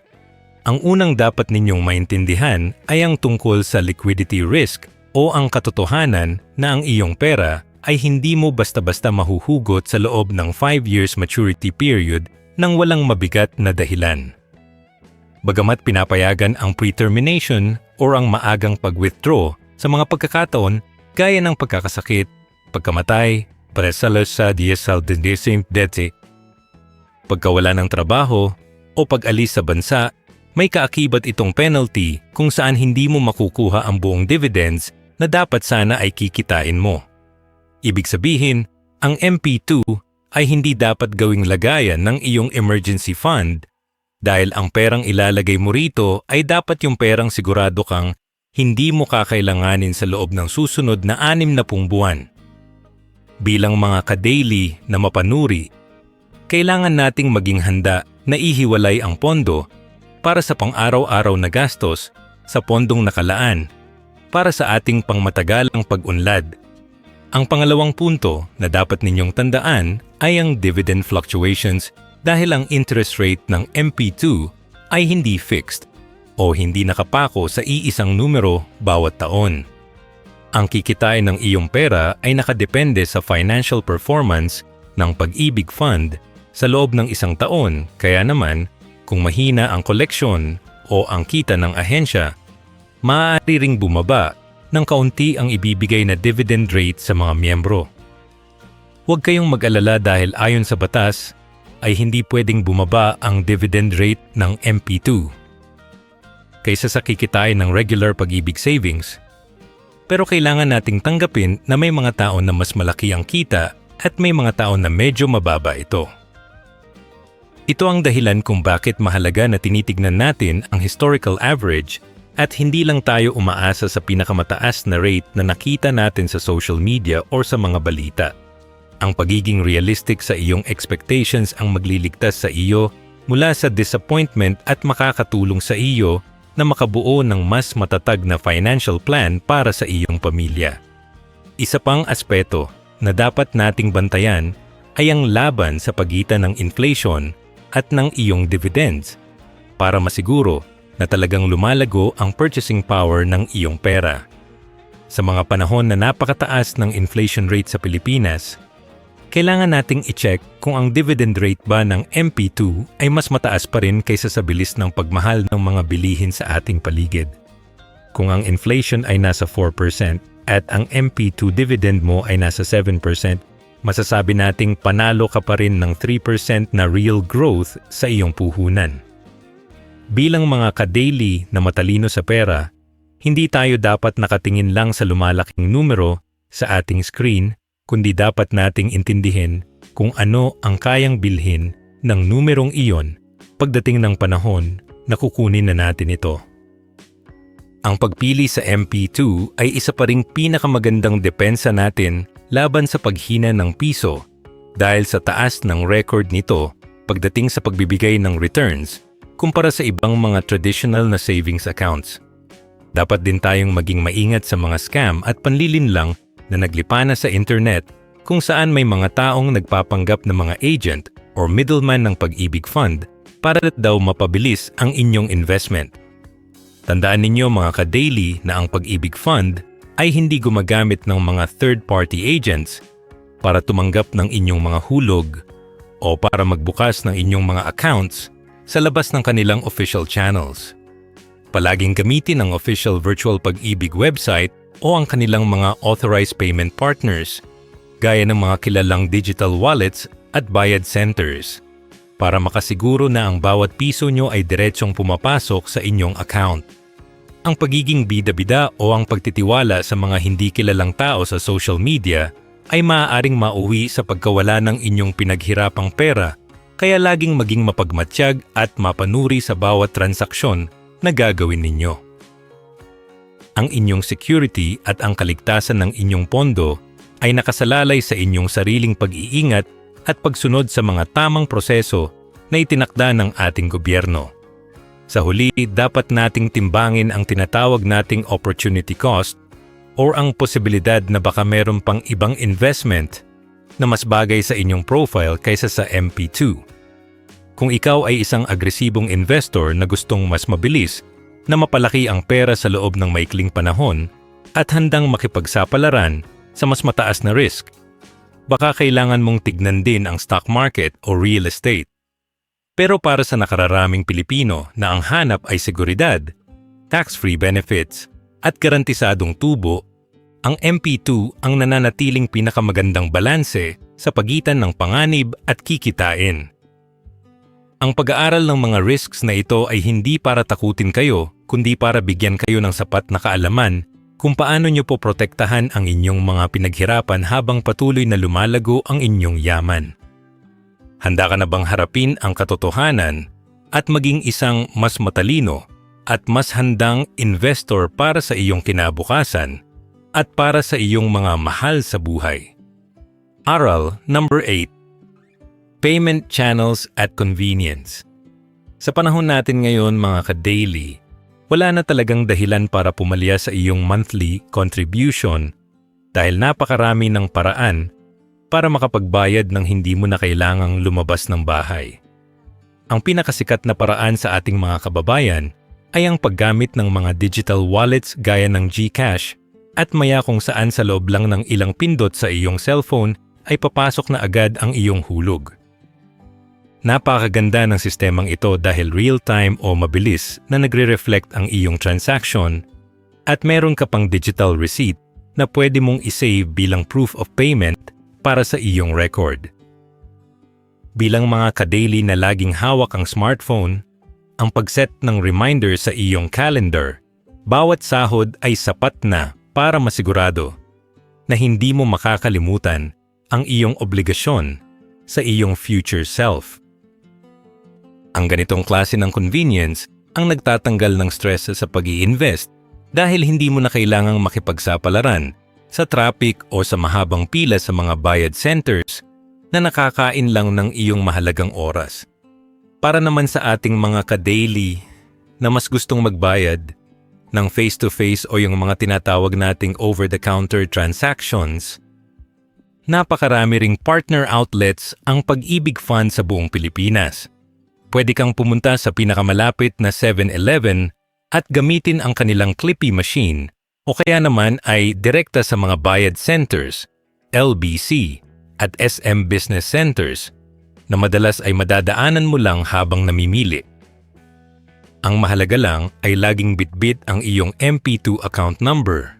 Ang unang dapat ninyong maintindihan ay ang tungkol sa liquidity risk o ang katotohanan na ang iyong pera ay hindi mo basta-basta mahuhugot sa loob ng 5 years maturity period nang walang mabigat na dahilan. Bagamat pinapayagan ang pre-termination o ang maagang pag-withdraw sa mga pagkakataon gaya ng pagkakasakit, pagkamatay, presalos sa diesel-dete, pagkawala ng trabaho o pag-alis sa bansa, may kaakibat itong penalty kung saan hindi mo makukuha ang buong dividends na dapat sana ay kikitain mo. Ibig sabihin, ang MP2 ay hindi dapat gawing lagayan ng iyong emergency fund dahil ang perang ilalagay mo rito ay dapat yung perang sigurado kang hindi mo kakailanganin sa loob ng susunod na 60 buwan. Bilang mga ka-daily na mapanuri, kailangan nating maging handa na ihiwalay ang pondo para sa pang-araw-araw na gastos sa pondong nakalaan para sa ating pangmatagalang pag-unlad. Ang pangalawang punto na dapat ninyong tandaan ay ang dividend fluctuations dahil ang interest rate ng MP2 ay hindi fixed o hindi nakapako sa iisang numero bawat taon. Ang kikitain ng iyong pera ay nakadepende sa financial performance ng Pag-ibig Fund sa loob ng isang taon, kaya naman kung mahina ang koleksyon o ang kita ng ahensya, maaari ring bumaba ng kaunti ang ibibigay na dividend rate sa mga miyembro. Huwag kayong mag-alala dahil ayon sa batas ay hindi pwedeng bumaba ang dividend rate ng MP2 kaysa sa kikitain ng regular Pag-ibig savings. Pero kailangan nating tanggapin na may mga tao na mas malaki ang kita at may mga tao na medyo mababa ito. Ito ang dahilan kung bakit mahalaga na tinitignan natin ang historical average at hindi lang tayo umaasa sa pinakamataas na rate na nakita natin sa social media or sa mga balita. Ang pagiging realistic sa iyong expectations ang magliligtas sa iyo mula sa disappointment at makakatulong sa iyo na makabuo ng mas matatag na financial plan para sa iyong pamilya. Isa pang aspeto na dapat nating bantayan ay ang laban sa pagitan ng inflation at ng iyong dividends para masiguro na talagang lumalago ang purchasing power ng iyong pera. Sa mga panahon na napakataas ng inflation rate sa Pilipinas, kailangan nating i-check kung ang dividend rate ba ng MP2 ay mas mataas pa rin kaysa sa bilis ng pagmahal ng mga bilihin sa ating paligid. Kung ang inflation ay nasa 4% at ang MP2 dividend mo ay nasa 7%, masasabi nating panalo ka pa rin ng 3% na real growth sa iyong puhunan. Bilang mga ka-daily na matalino sa pera, hindi tayo dapat nakatingin lang sa lumalaking numero sa ating screen, kundi dapat nating intindihin kung ano ang kayang bilhin ng numerong iyon pagdating ng panahon na kukunin na natin ito. Ang pagpili sa MP2 ay isa pa ring pinakamagandang depensa natin laban sa paghina ng piso dahil sa taas ng record nito pagdating sa pagbibigay ng returns kumpara sa ibang mga traditional na savings accounts. Dapat din tayong maging maingat sa mga scam at panlilinlang na naglipana sa internet kung saan may mga taong nagpapanggap ng mga agent or middleman ng Pag-ibig Fund para daw mapabilis ang inyong investment. Tandaan ninyo mga ka-daily na ang Pag-ibig Fund ay hindi gumagamit ng mga third-party agents para tumanggap ng inyong mga hulog o para magbukas ng inyong mga accounts sa labas ng kanilang official channels. Palaging gamitin ang official virtual Pag-ibig website o ang kanilang mga authorized payment partners. gaya ng mga kilalang digital wallets at bayad centers para makasiguro na ang bawat piso nyo ay diretsong pumapasok sa inyong account. Ang pagiging bida-bida o ang pagtitiwala sa mga hindi kilalang tao sa social media ay maaaring mauwi sa pagkawala ng inyong pinaghirapang pera, kaya laging maging mapagmatsyag at mapanuri sa bawat transaksyon na gagawin ninyo. Ang inyong security at ang kaligtasan ng inyong pondo ay nakasalalay sa inyong sariling pag-iingat at pagsunod sa mga tamang proseso na itinakda ng ating gobyerno. Sa huli, dapat nating timbangin ang tinatawag nating opportunity cost or ang posibilidad na baka meron pang ibang investment na mas bagay sa inyong profile kaysa sa MP2. Kung ikaw ay isang agresibong investor na gustong mas mabilis na mapalaki ang pera sa loob ng maikling panahon at handang makipagsapalaran sa mas mataas na risk, baka kailangan mong tignan din ang stock market o real estate. Pero para sa nakararaming Pilipino na ang hanap ay seguridad, tax-free benefits, at garantisadong tubo, ang MP2 ang nananatiling pinakamagandang balanse sa pagitan ng panganib at kikitain. Ang pag-aaral ng mga risks na ito ay hindi para takutin kayo, kundi para bigyan kayo ng sapat na kaalaman kung paano nyo po protektahan ang inyong mga pinaghirapan habang patuloy na lumalago ang inyong yaman. Handa ka na bang harapin ang katotohanan at maging isang mas matalino at mas handang investor para sa iyong kinabukasan at para sa iyong mga mahal sa buhay? Aral number 8. Payment channels at convenience. Sa panahon natin ngayon mga ka-daily, wala na talagang dahilan para pumalya sa iyong monthly contribution dahil napakarami ng paraan para makapagbayad ng hindi mo na kailangang lumabas ng bahay. Ang pinakasikat na paraan sa ating mga kababayan ay ang paggamit ng mga digital wallets gaya ng GCash at maya kung saan sa loob lang ng ilang pindot sa iyong cellphone ay papasok na agad ang iyong hulog. Napakaganda ng sistemang ito dahil real-time o mabilis na nagre-reflect ang iyong transaction at meron ka pang digital receipt na pwede mong isave bilang proof of payment para sa iyong record. Bilang mga ka-daily na laging hawak ang smartphone, ang pag-set ng reminder sa iyong calendar, bawat sahod ay sapat na para masigurado na hindi mo makakalimutan ang iyong obligasyon sa iyong future self. Ang ganitong klase ng convenience ang nagtatanggal ng stress sa pag-i-invest dahil hindi mo na kailangang makipagsapalaran sa traffic o sa mahabang pila sa mga bayad centers na nakakain lang ng iyong mahalagang oras. Para naman sa ating mga ka-daily na mas gustong magbayad ng face-to-face o yung mga tinatawag nating over-the-counter transactions, napakarami ring partner outlets ang Pag-ibig Fund sa buong Pilipinas. Pwede kang pumunta sa pinakamalapit na 7-Eleven at gamitin ang kanilang Clippy machine o kaya naman ay direkta sa mga bayad centers, LBC at SM Business Centers na madalas ay madadaanan mo lang habang namimili. Ang mahalaga lang ay laging bitbit ang iyong MP2 account number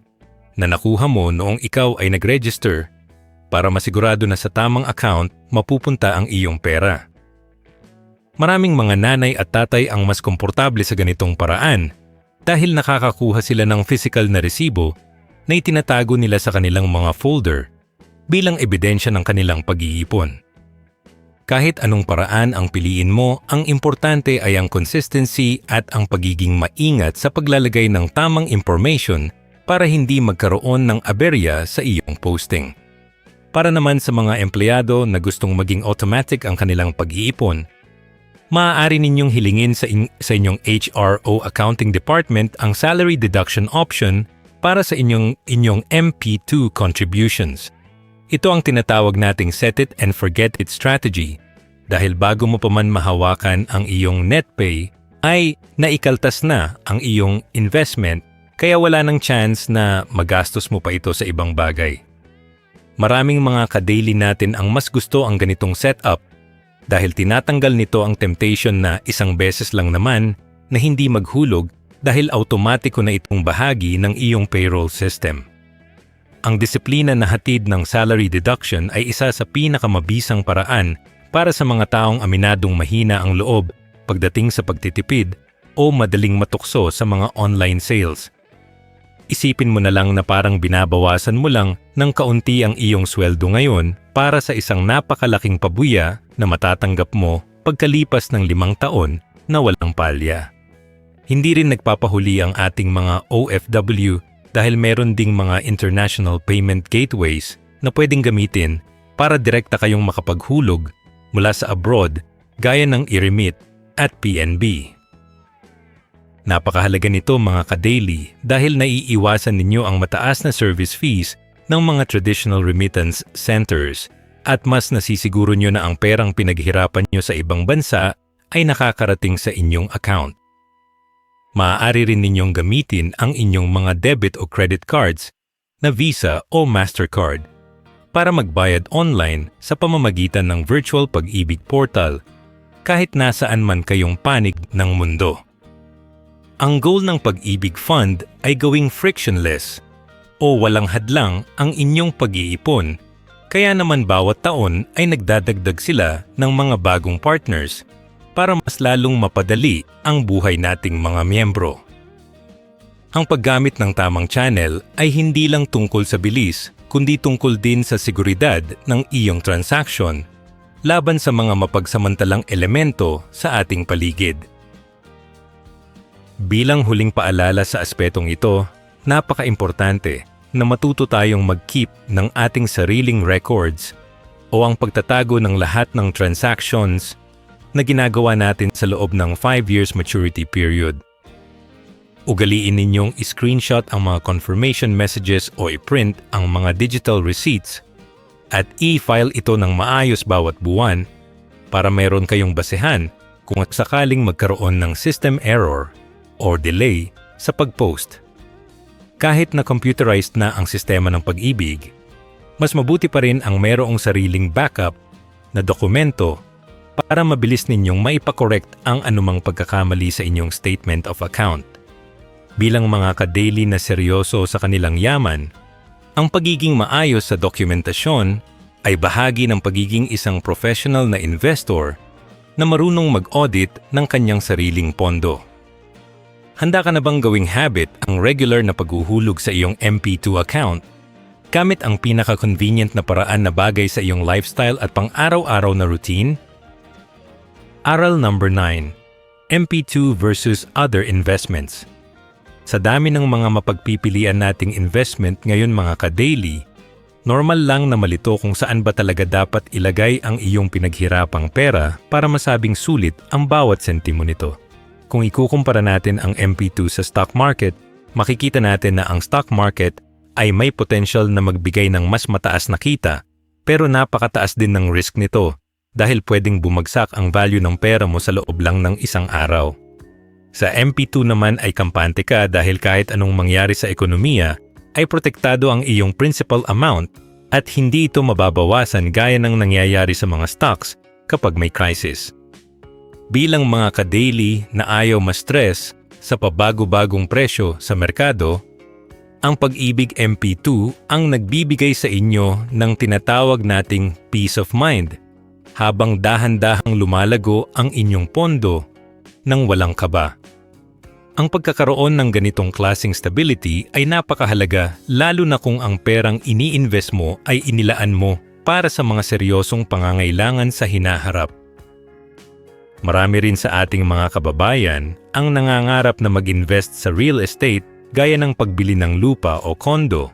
na nakuha mo noong ikaw ay nag-register para masigurado na sa tamang account mapupunta ang iyong pera. Maraming mga nanay at tatay ang mas komportable sa ganitong paraan dahil nakakakuha sila ng physical na resibo na itinatago nila sa kanilang mga folder bilang ebidensya ng kanilang pag-iipon. Kahit anong paraan ang piliin mo, ang importante ay ang consistency at ang pagiging maingat sa paglalagay ng tamang information para hindi magkaroon ng aberya sa iyong posting. Para naman sa mga empleyado na gustong maging automatic ang kanilang pag-iipon, maaari ninyong hilingin sa inyong HR o accounting department ang salary deduction option para sa inyong MP2 contributions. Ito ang tinatawag nating set it and forget it strategy dahil bago mo pa man mahawakan ang iyong net pay ay naikaltas na ang iyong investment kaya wala nang chance na magastos mo pa ito sa ibang bagay. Maraming mga ka-daily natin ang mas gusto ang ganitong setup dahil tinatanggal nito ang temptation na isang beses lang naman na hindi maghulog dahil automatiko na itong bahagi ng iyong payroll system. Ang disiplina na hatid ng salary deduction ay isa sa pinakamabisang paraan para sa mga taong aminadong mahina ang loob pagdating sa pagtitipid o madaling matukso sa mga online sales. Isipin mo na lang na parang binabawasan mo lang ng kaunti ang iyong sweldo ngayon para sa isang napakalaking pabuya na matatanggap mo pagkalipas ng 5 taon na walang palya. Hindi rin nagpapahuli ang ating mga OFW dahil meron ding mga international payment gateways na pwedeng gamitin para direkta kayong makapaghulog mula sa abroad gaya ng e-remit at PNB. Napakahalaga nito mga ka-daily dahil naiiwasan ninyo ang mataas na service fees ng mga traditional remittance centers at mas nasisiguro nyo na ang perang pinaghirapan nyo sa ibang bansa ay nakakarating sa inyong account. Maaari rin ninyong gamitin ang inyong mga debit o credit cards na Visa o Mastercard para magbayad online sa pamamagitan ng Virtual Pag-ibig Portal kahit nasaan man kayong panig ng mundo. Ang goal ng Pag-ibig Fund ay gawing frictionless o walang hadlang ang inyong pag-iipon, kaya naman bawat taon ay nagdadagdag sila ng mga bagong partners para mas lalong mapadali ang buhay nating mga miyembro. Ang paggamit ng tamang channel ay hindi lang tungkol sa bilis, kundi tungkol din sa seguridad ng iyong transaction laban sa mga mapagsamantalang elemento sa ating paligid. Bilang huling paalala sa aspetong ito, napaka-importante na matuto tayong mag-keep ng ating sariling records o ang pagtatago ng lahat ng transactions na ginagawa natin sa loob ng 5 years maturity period. Ugaliin ninyong i-screenshot ang mga confirmation messages o i-print ang mga digital receipts at i-file ito ng maayos bawat buwan para meron kayong basehan kung sakaling magkaroon ng system error or delay sa pag-post. Kahit na computerized na ang sistema ng Pag-ibig, mas mabuti pa rin ang mayroong sariling backup na dokumento para mabilis ninyong maipakorekt ang anumang pagkakamali sa inyong statement of account. Bilang mga ka-daily na seryoso sa kanilang yaman, ang pagiging maayos sa dokumentasyon ay bahagi ng pagiging isang professional na investor na marunong mag-audit ng kanyang sariling pondo. Handa ka na bang gawing habit ang regular na paghuhulog sa iyong MP2 account gamit ang pinaka-convenient na paraan na bagay sa iyong lifestyle at pang-araw-araw na routine? Aral number 9. MP2 versus other investments. Sa dami ng mga mapagpipilian nating investment ngayon mga ka-daily, normal lang na malito kung saan ba talaga dapat ilagay ang iyong pinaghirapang pera para masabing sulit ang bawat sentimo nito. Kung ikukumpara natin ang MP2 sa stock market, makikita natin na ang stock market ay may potential na magbigay ng mas mataas na kita, pero napakataas din ng risk nito dahil pwedeng bumagsak ang value ng pera mo sa loob lang ng isang araw. Sa MP2 naman ay kampante ka dahil kahit anong mangyari sa ekonomiya, ay protektado ang iyong principal amount at hindi ito mababawasan gaya ng nangyayari sa mga stocks kapag may crisis. Bilang mga ka-daily na ayaw ma-stress sa pabago-bagong presyo sa merkado, ang Pag-ibig MP2 ang nagbibigay sa inyo ng tinatawag nating peace of mind habang dahan-dahang lumalago ang inyong pondo nang walang kaba. Ang pagkakaroon ng ganitong klaseng stability ay napakahalaga lalo na kung ang perang ini-invest mo ay inilaan mo para sa mga seryosong pangangailangan sa hinaharap. Marami rin sa ating mga kababayan ang nangangarap na mag-invest sa real estate gaya ng pagbili ng lupa o kondo.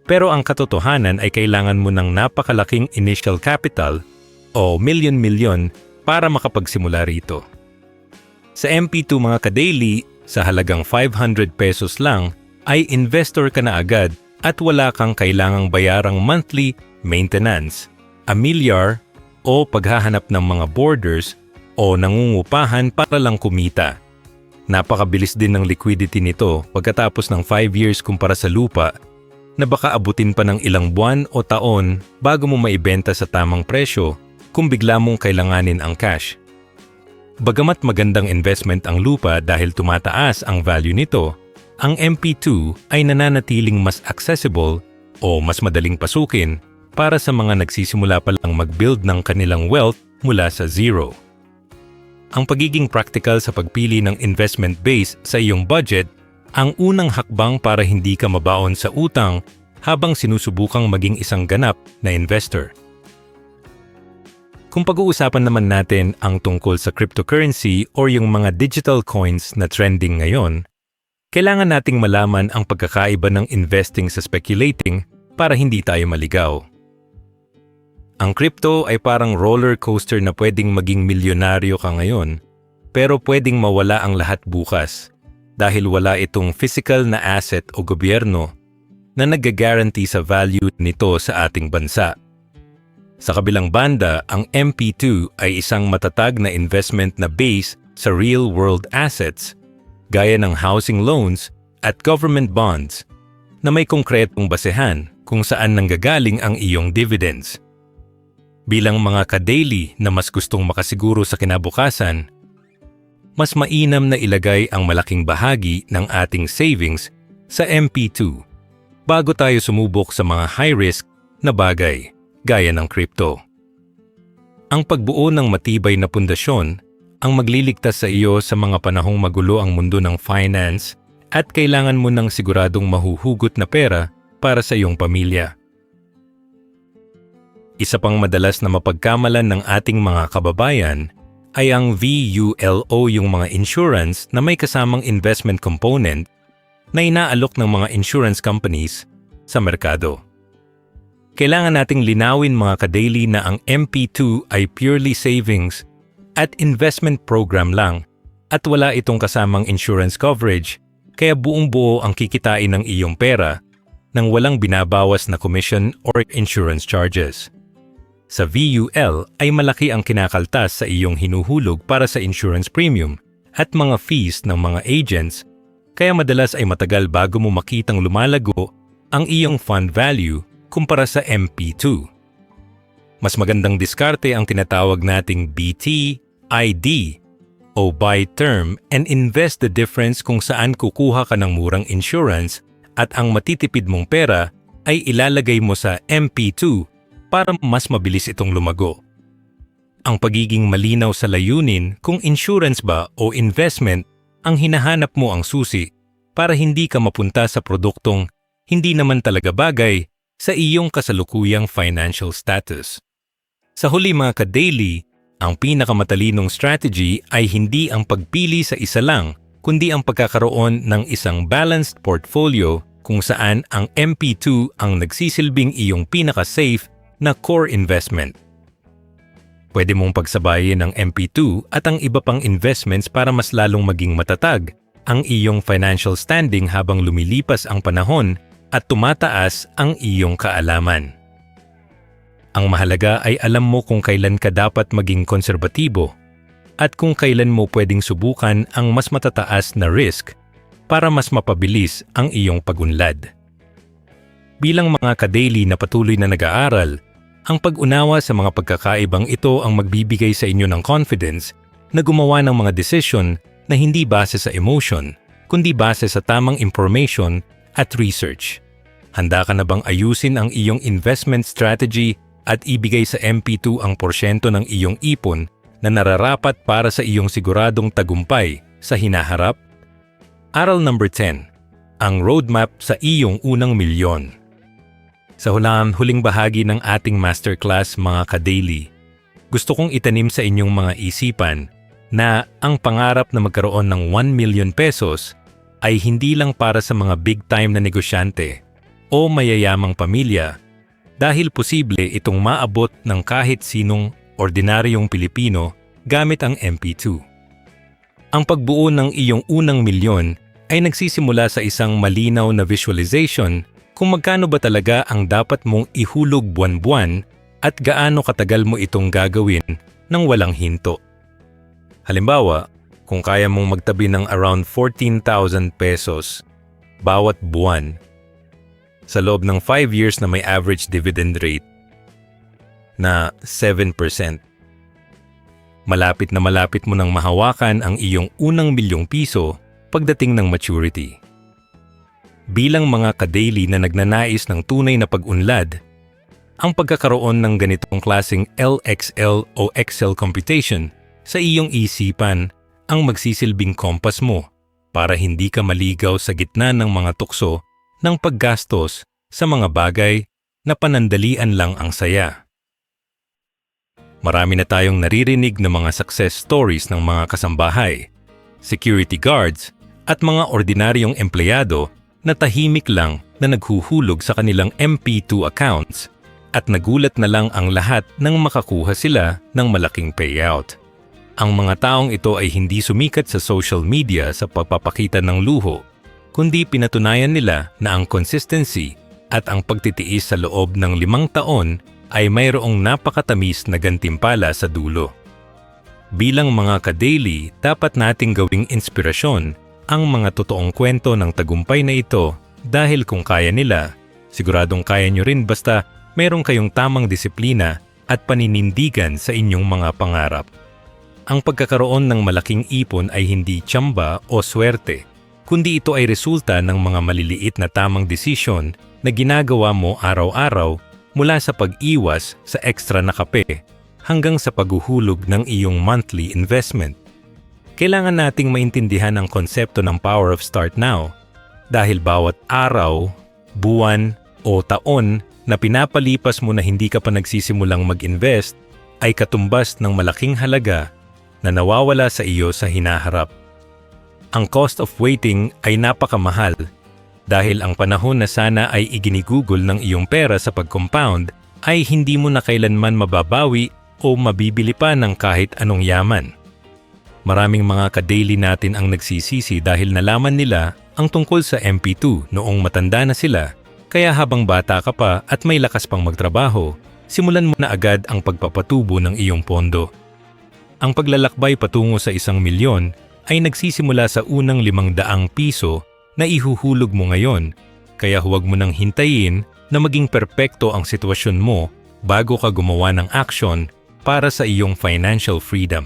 Pero ang katotohanan ay kailangan mo ng napakalaking initial capital o milyon-milyon para makapagsimula rito. Sa MP2 mga ka-daily, sa halagang 500 pesos lang ay investor ka na agad at wala kang kailangang bayarang monthly maintenance, amilyar o paghahanap ng mga borders o nangungupahan para lang kumita. Napakabilis din ng liquidity nito pagkatapos ng 5 years kumpara sa lupa na baka abutin pa ng ilang buwan o taon bago mo maibenta sa tamang presyo kung bigla mong kailanganin ang cash. Bagamat magandang investment ang lupa dahil tumataas ang value nito, ang MP2 ay nananatiling mas accessible o mas madaling pasukin para sa mga nagsisimula pa lang mag-build ng kanilang wealth mula sa zero. Ang pagiging practical sa pagpili ng investment base sa iyong budget ang unang hakbang para hindi ka mabaon sa utang habang sinusubukang maging isang ganap na investor. Kung pag-uusapan naman natin ang tungkol sa cryptocurrency o yung mga digital coins na trending ngayon, kailangan nating malaman ang pagkakaiba ng investing sa speculating para hindi tayo maligaw. Ang crypto ay parang roller coaster na pwedeng maging milyonaryo ka ngayon, pero pwedeng mawala ang lahat bukas dahil wala itong physical na asset o gobyerno na nag-guarantee sa value nito sa ating bansa. Sa kabilang banda, ang MP2 ay isang matatag na investment na base sa real-world assets gaya ng housing loans at government bonds na may konkretong basehan kung saan nanggagaling ang iyong dividends. Bilang mga ka-daily na mas gustong makasiguro sa kinabukasan, mas mainam na ilagay ang malaking bahagi ng ating savings sa MP2 bago tayo sumubok sa mga high-risk na bagay gaya ng crypto. Ang pagbuo ng matibay na pundasyon ang magliligtas sa iyo sa mga panahong magulo ang mundo ng finance at kailangan mo ng siguradong mahuhugot na pera para sa iyong pamilya. Isa pang madalas na mapagkamalan ng ating mga kababayan ay ang VULO, yung mga insurance na may kasamang investment component na inaalok ng mga insurance companies sa merkado. Kailangan nating linawin mga ka-daily na ang MP2 ay purely savings at investment program lang at wala itong kasamang insurance coverage kaya buong-buo ang kikitain ng iyong pera nang walang binabawas na commission or insurance charges. Sa VUL ay malaki ang kinakaltas sa iyong hinuhulog para sa insurance premium at mga fees ng mga agents, kaya madalas ay matagal bago mo makitang lumalago ang iyong fund value kumpara sa MP2. Mas magandang diskarte ang tinatawag nating BT, ID o buy term and invest the difference kung saan kukuha ka ng murang insurance at ang matitipid mong pera ay ilalagay mo sa MP2 para mas mabilis itong lumago. Ang pagiging malinaw sa layunin kung insurance ba o investment ang hinahanap mo ang susi para hindi ka mapunta sa produktong hindi naman talaga bagay sa iyong kasalukuyang financial status. Sa huli mga ka-daily, ang pinakamatalinong strategy ay hindi ang pagpili sa isa lang kundi ang pagkakaroon ng isang balanced portfolio kung saan ang MP2 ang nagsisilbing iyong pinaka-safe na core investment. Pwede mong pagsabayin ang MP2 at ang iba pang investments para mas lalong maging matatag ang iyong financial standing habang lumilipas ang panahon at tumataas ang iyong kaalaman. Ang mahalaga ay alam mo kung kailan ka dapat maging konserbatibo at kung kailan mo pwedeng subukan ang mas matataas na risk para mas mapabilis ang iyong pagunlad. Bilang mga ka-daily na patuloy na nag-aaral, ang pag-unawa sa mga pagkakaibang ito ang magbibigay sa inyo ng confidence na gumawa ng mga desisyon na hindi base sa emotion, kundi base sa tamang information at research. Handa ka na bang ayusin ang iyong investment strategy at ibigay sa MP2 ang porsyento ng iyong ipon na nararapat para sa iyong siguradong tagumpay sa hinaharap? Aral number 10. Ang roadmap sa iyong unang milyon. Sa huling bahagi ng ating masterclass mga ka-daily, gusto kong itanim sa inyong mga isipan na ang pangarap na magkaroon ng 1 million pesos ay hindi lang para sa mga big-time na negosyante o mayayamang pamilya dahil posible itong maabot ng kahit sinong ordinaryong Pilipino gamit ang MP2. Ang pagbuo ng iyong unang milyon ay nagsisimula sa isang malinaw na visualization kung magkano ba talaga ang dapat mong ihulog buwan-buwan at gaano katagal mo itong gagawin nang walang hinto. Halimbawa, kung kaya mong magtabi ng around 14,000 pesos bawat buwan sa loob ng 5 years na may average dividend rate na 7%, malapit na malapit mo nang mahawakan ang iyong unang milyong piso pagdating ng maturity. Bilang mga ka-daily na nagnanais ng tunay na pag-unlad, ang pagkakaroon ng ganitong klaseng LXL o Excel computation sa iyong isipan ang magsisilbing kompas mo para hindi ka maligaw sa gitna ng mga tukso ng paggastos sa mga bagay na panandalian lang ang saya. Marami na tayong naririnig ng mga success stories ng mga kasambahay, security guards at mga ordinaryong empleyado na tahimik lang na naghuhulog sa kanilang MP2 accounts at nagulat na lang ang lahat nang makakuha sila ng malaking payout. Ang mga taong ito ay hindi sumikat sa social media sa pagpapakita ng luho, kundi pinatunayan nila na ang consistency at ang pagtitiis sa loob ng 5 taon ay mayroong napakatamis na gantimpala sa dulo. Bilang mga ka-daily, dapat nating gawing inspirasyon ang mga totoong kwento ng tagumpay na ito dahil kung kaya nila, siguradong kaya nyo rin basta mayroong kayong tamang disiplina at paninindigan sa inyong mga pangarap. Ang pagkakaroon ng malaking ipon ay hindi tsamba o swerte, kundi ito ay resulta ng mga maliliit na tamang desisyon na ginagawa mo araw-araw mula sa pag-iwas sa ekstra na kape hanggang sa paghuhulog ng iyong monthly investment. Kailangan nating maintindihan ang konsepto ng power of start now dahil bawat araw, buwan o taon na pinapalipas mo na hindi ka pa nagsisimulang mag-invest ay katumbas ng malaking halaga na nawawala sa iyo sa hinaharap. Ang cost of waiting ay napakamahal dahil ang panahon na sana ay iginigugol ng iyong pera sa pag-compound ay hindi mo na kailanman mababawi o mabibili pa ng kahit anong yaman. Maraming mga ka-daily natin ang nagsisisi dahil nalaman nila ang tungkol sa MP2 noong matanda na sila, kaya habang bata ka pa at may lakas pang magtrabaho, simulan mo na agad ang pagpapatubo ng iyong pondo. Ang paglalakbay patungo sa 1 milyon ay nagsisimula sa unang 500 piso na ihuhulog mo ngayon, kaya huwag mo nang hintayin na maging perpekto ang sitwasyon mo bago ka gumawa ng aksyon para sa iyong financial freedom.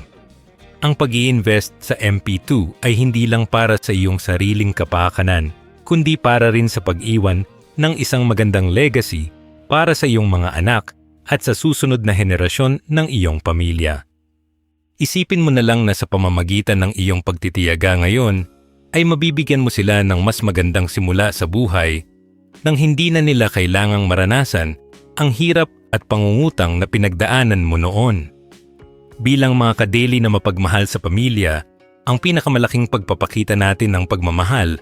Ang pag-i-invest sa MP2 ay hindi lang para sa iyong sariling kapakanan, kundi para rin sa pag-iwan ng isang magandang legacy para sa iyong mga anak at sa susunod na henerasyon ng iyong pamilya. Isipin mo na lang na sa pamamagitan ng iyong pagtitiyaga ngayon, ay mabibigyan mo sila ng mas magandang simula sa buhay nang hindi na nila kailangang maranasan ang hirap at pangungutang na pinagdaanan mo noon. Bilang mga ka-daily na mapagmahal sa pamilya, ang pinakamalaking pagpapakita natin ng pagmamahal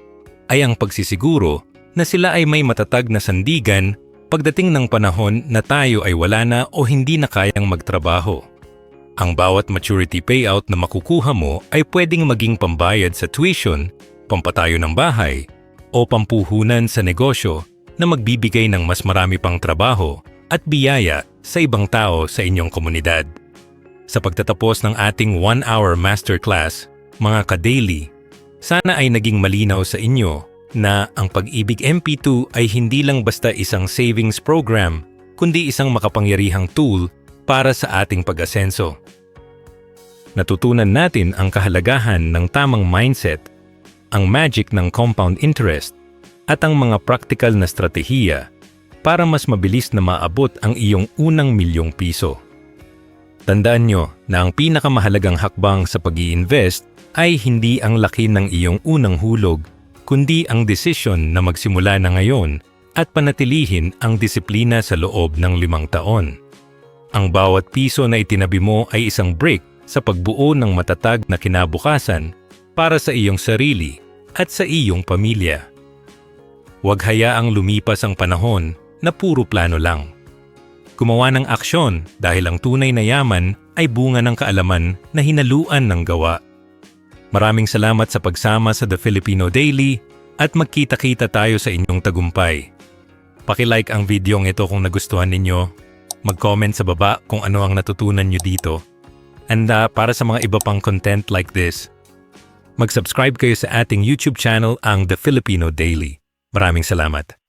ay ang pagsisiguro na sila ay may matatag na sandigan pagdating ng panahon na tayo ay wala na o hindi na kayang magtrabaho. Ang bawat maturity payout na makukuha mo ay pwedeng maging pambayad sa tuition, pampatayo ng bahay, o pampuhunan sa negosyo na magbibigay ng mas marami pang trabaho at biyaya sa ibang tao sa inyong komunidad. Sa pagtatapos ng ating 1-hour masterclass, mga ka-daily, sana ay naging malinaw sa inyo na ang Pag-ibig MP2 ay hindi lang basta isang savings program, kundi isang makapangyarihang tool para sa ating pag-asenso. Natutunan natin ang kahalagahan ng tamang mindset, ang magic ng compound interest, at ang mga practical na stratehiya para mas mabilis na maabot ang iyong unang 1,000,000 piso. Tandaan nyo na ang pinakamahalagang hakbang sa pag-i-invest ay hindi ang laki ng iyong unang hulog, kundi ang desisyon na magsimula na ngayon at panatilihin ang disiplina sa loob ng 5 taon. Ang bawat piso na itinabi mo ay isang brick sa pagbuo ng matatag na kinabukasan para sa iyong sarili at sa iyong pamilya. Huwag hayaang lumipas ang panahon na puro plano lang. Gumawa ng aksyon dahil ang tunay na yaman ay bunga ng kaalaman na hinaluan ng gawa. Maraming salamat sa pagsama sa The Filipino Daily at magkita-kita tayo sa inyong tagumpay. Paki-like ang video ito kung nagustuhan ninyo, mag-comment sa baba kung ano ang natutunan nyo dito, and para sa mga iba pang content like this, mag-subscribe kayo sa ating YouTube channel ang The Filipino Daily. Maraming salamat.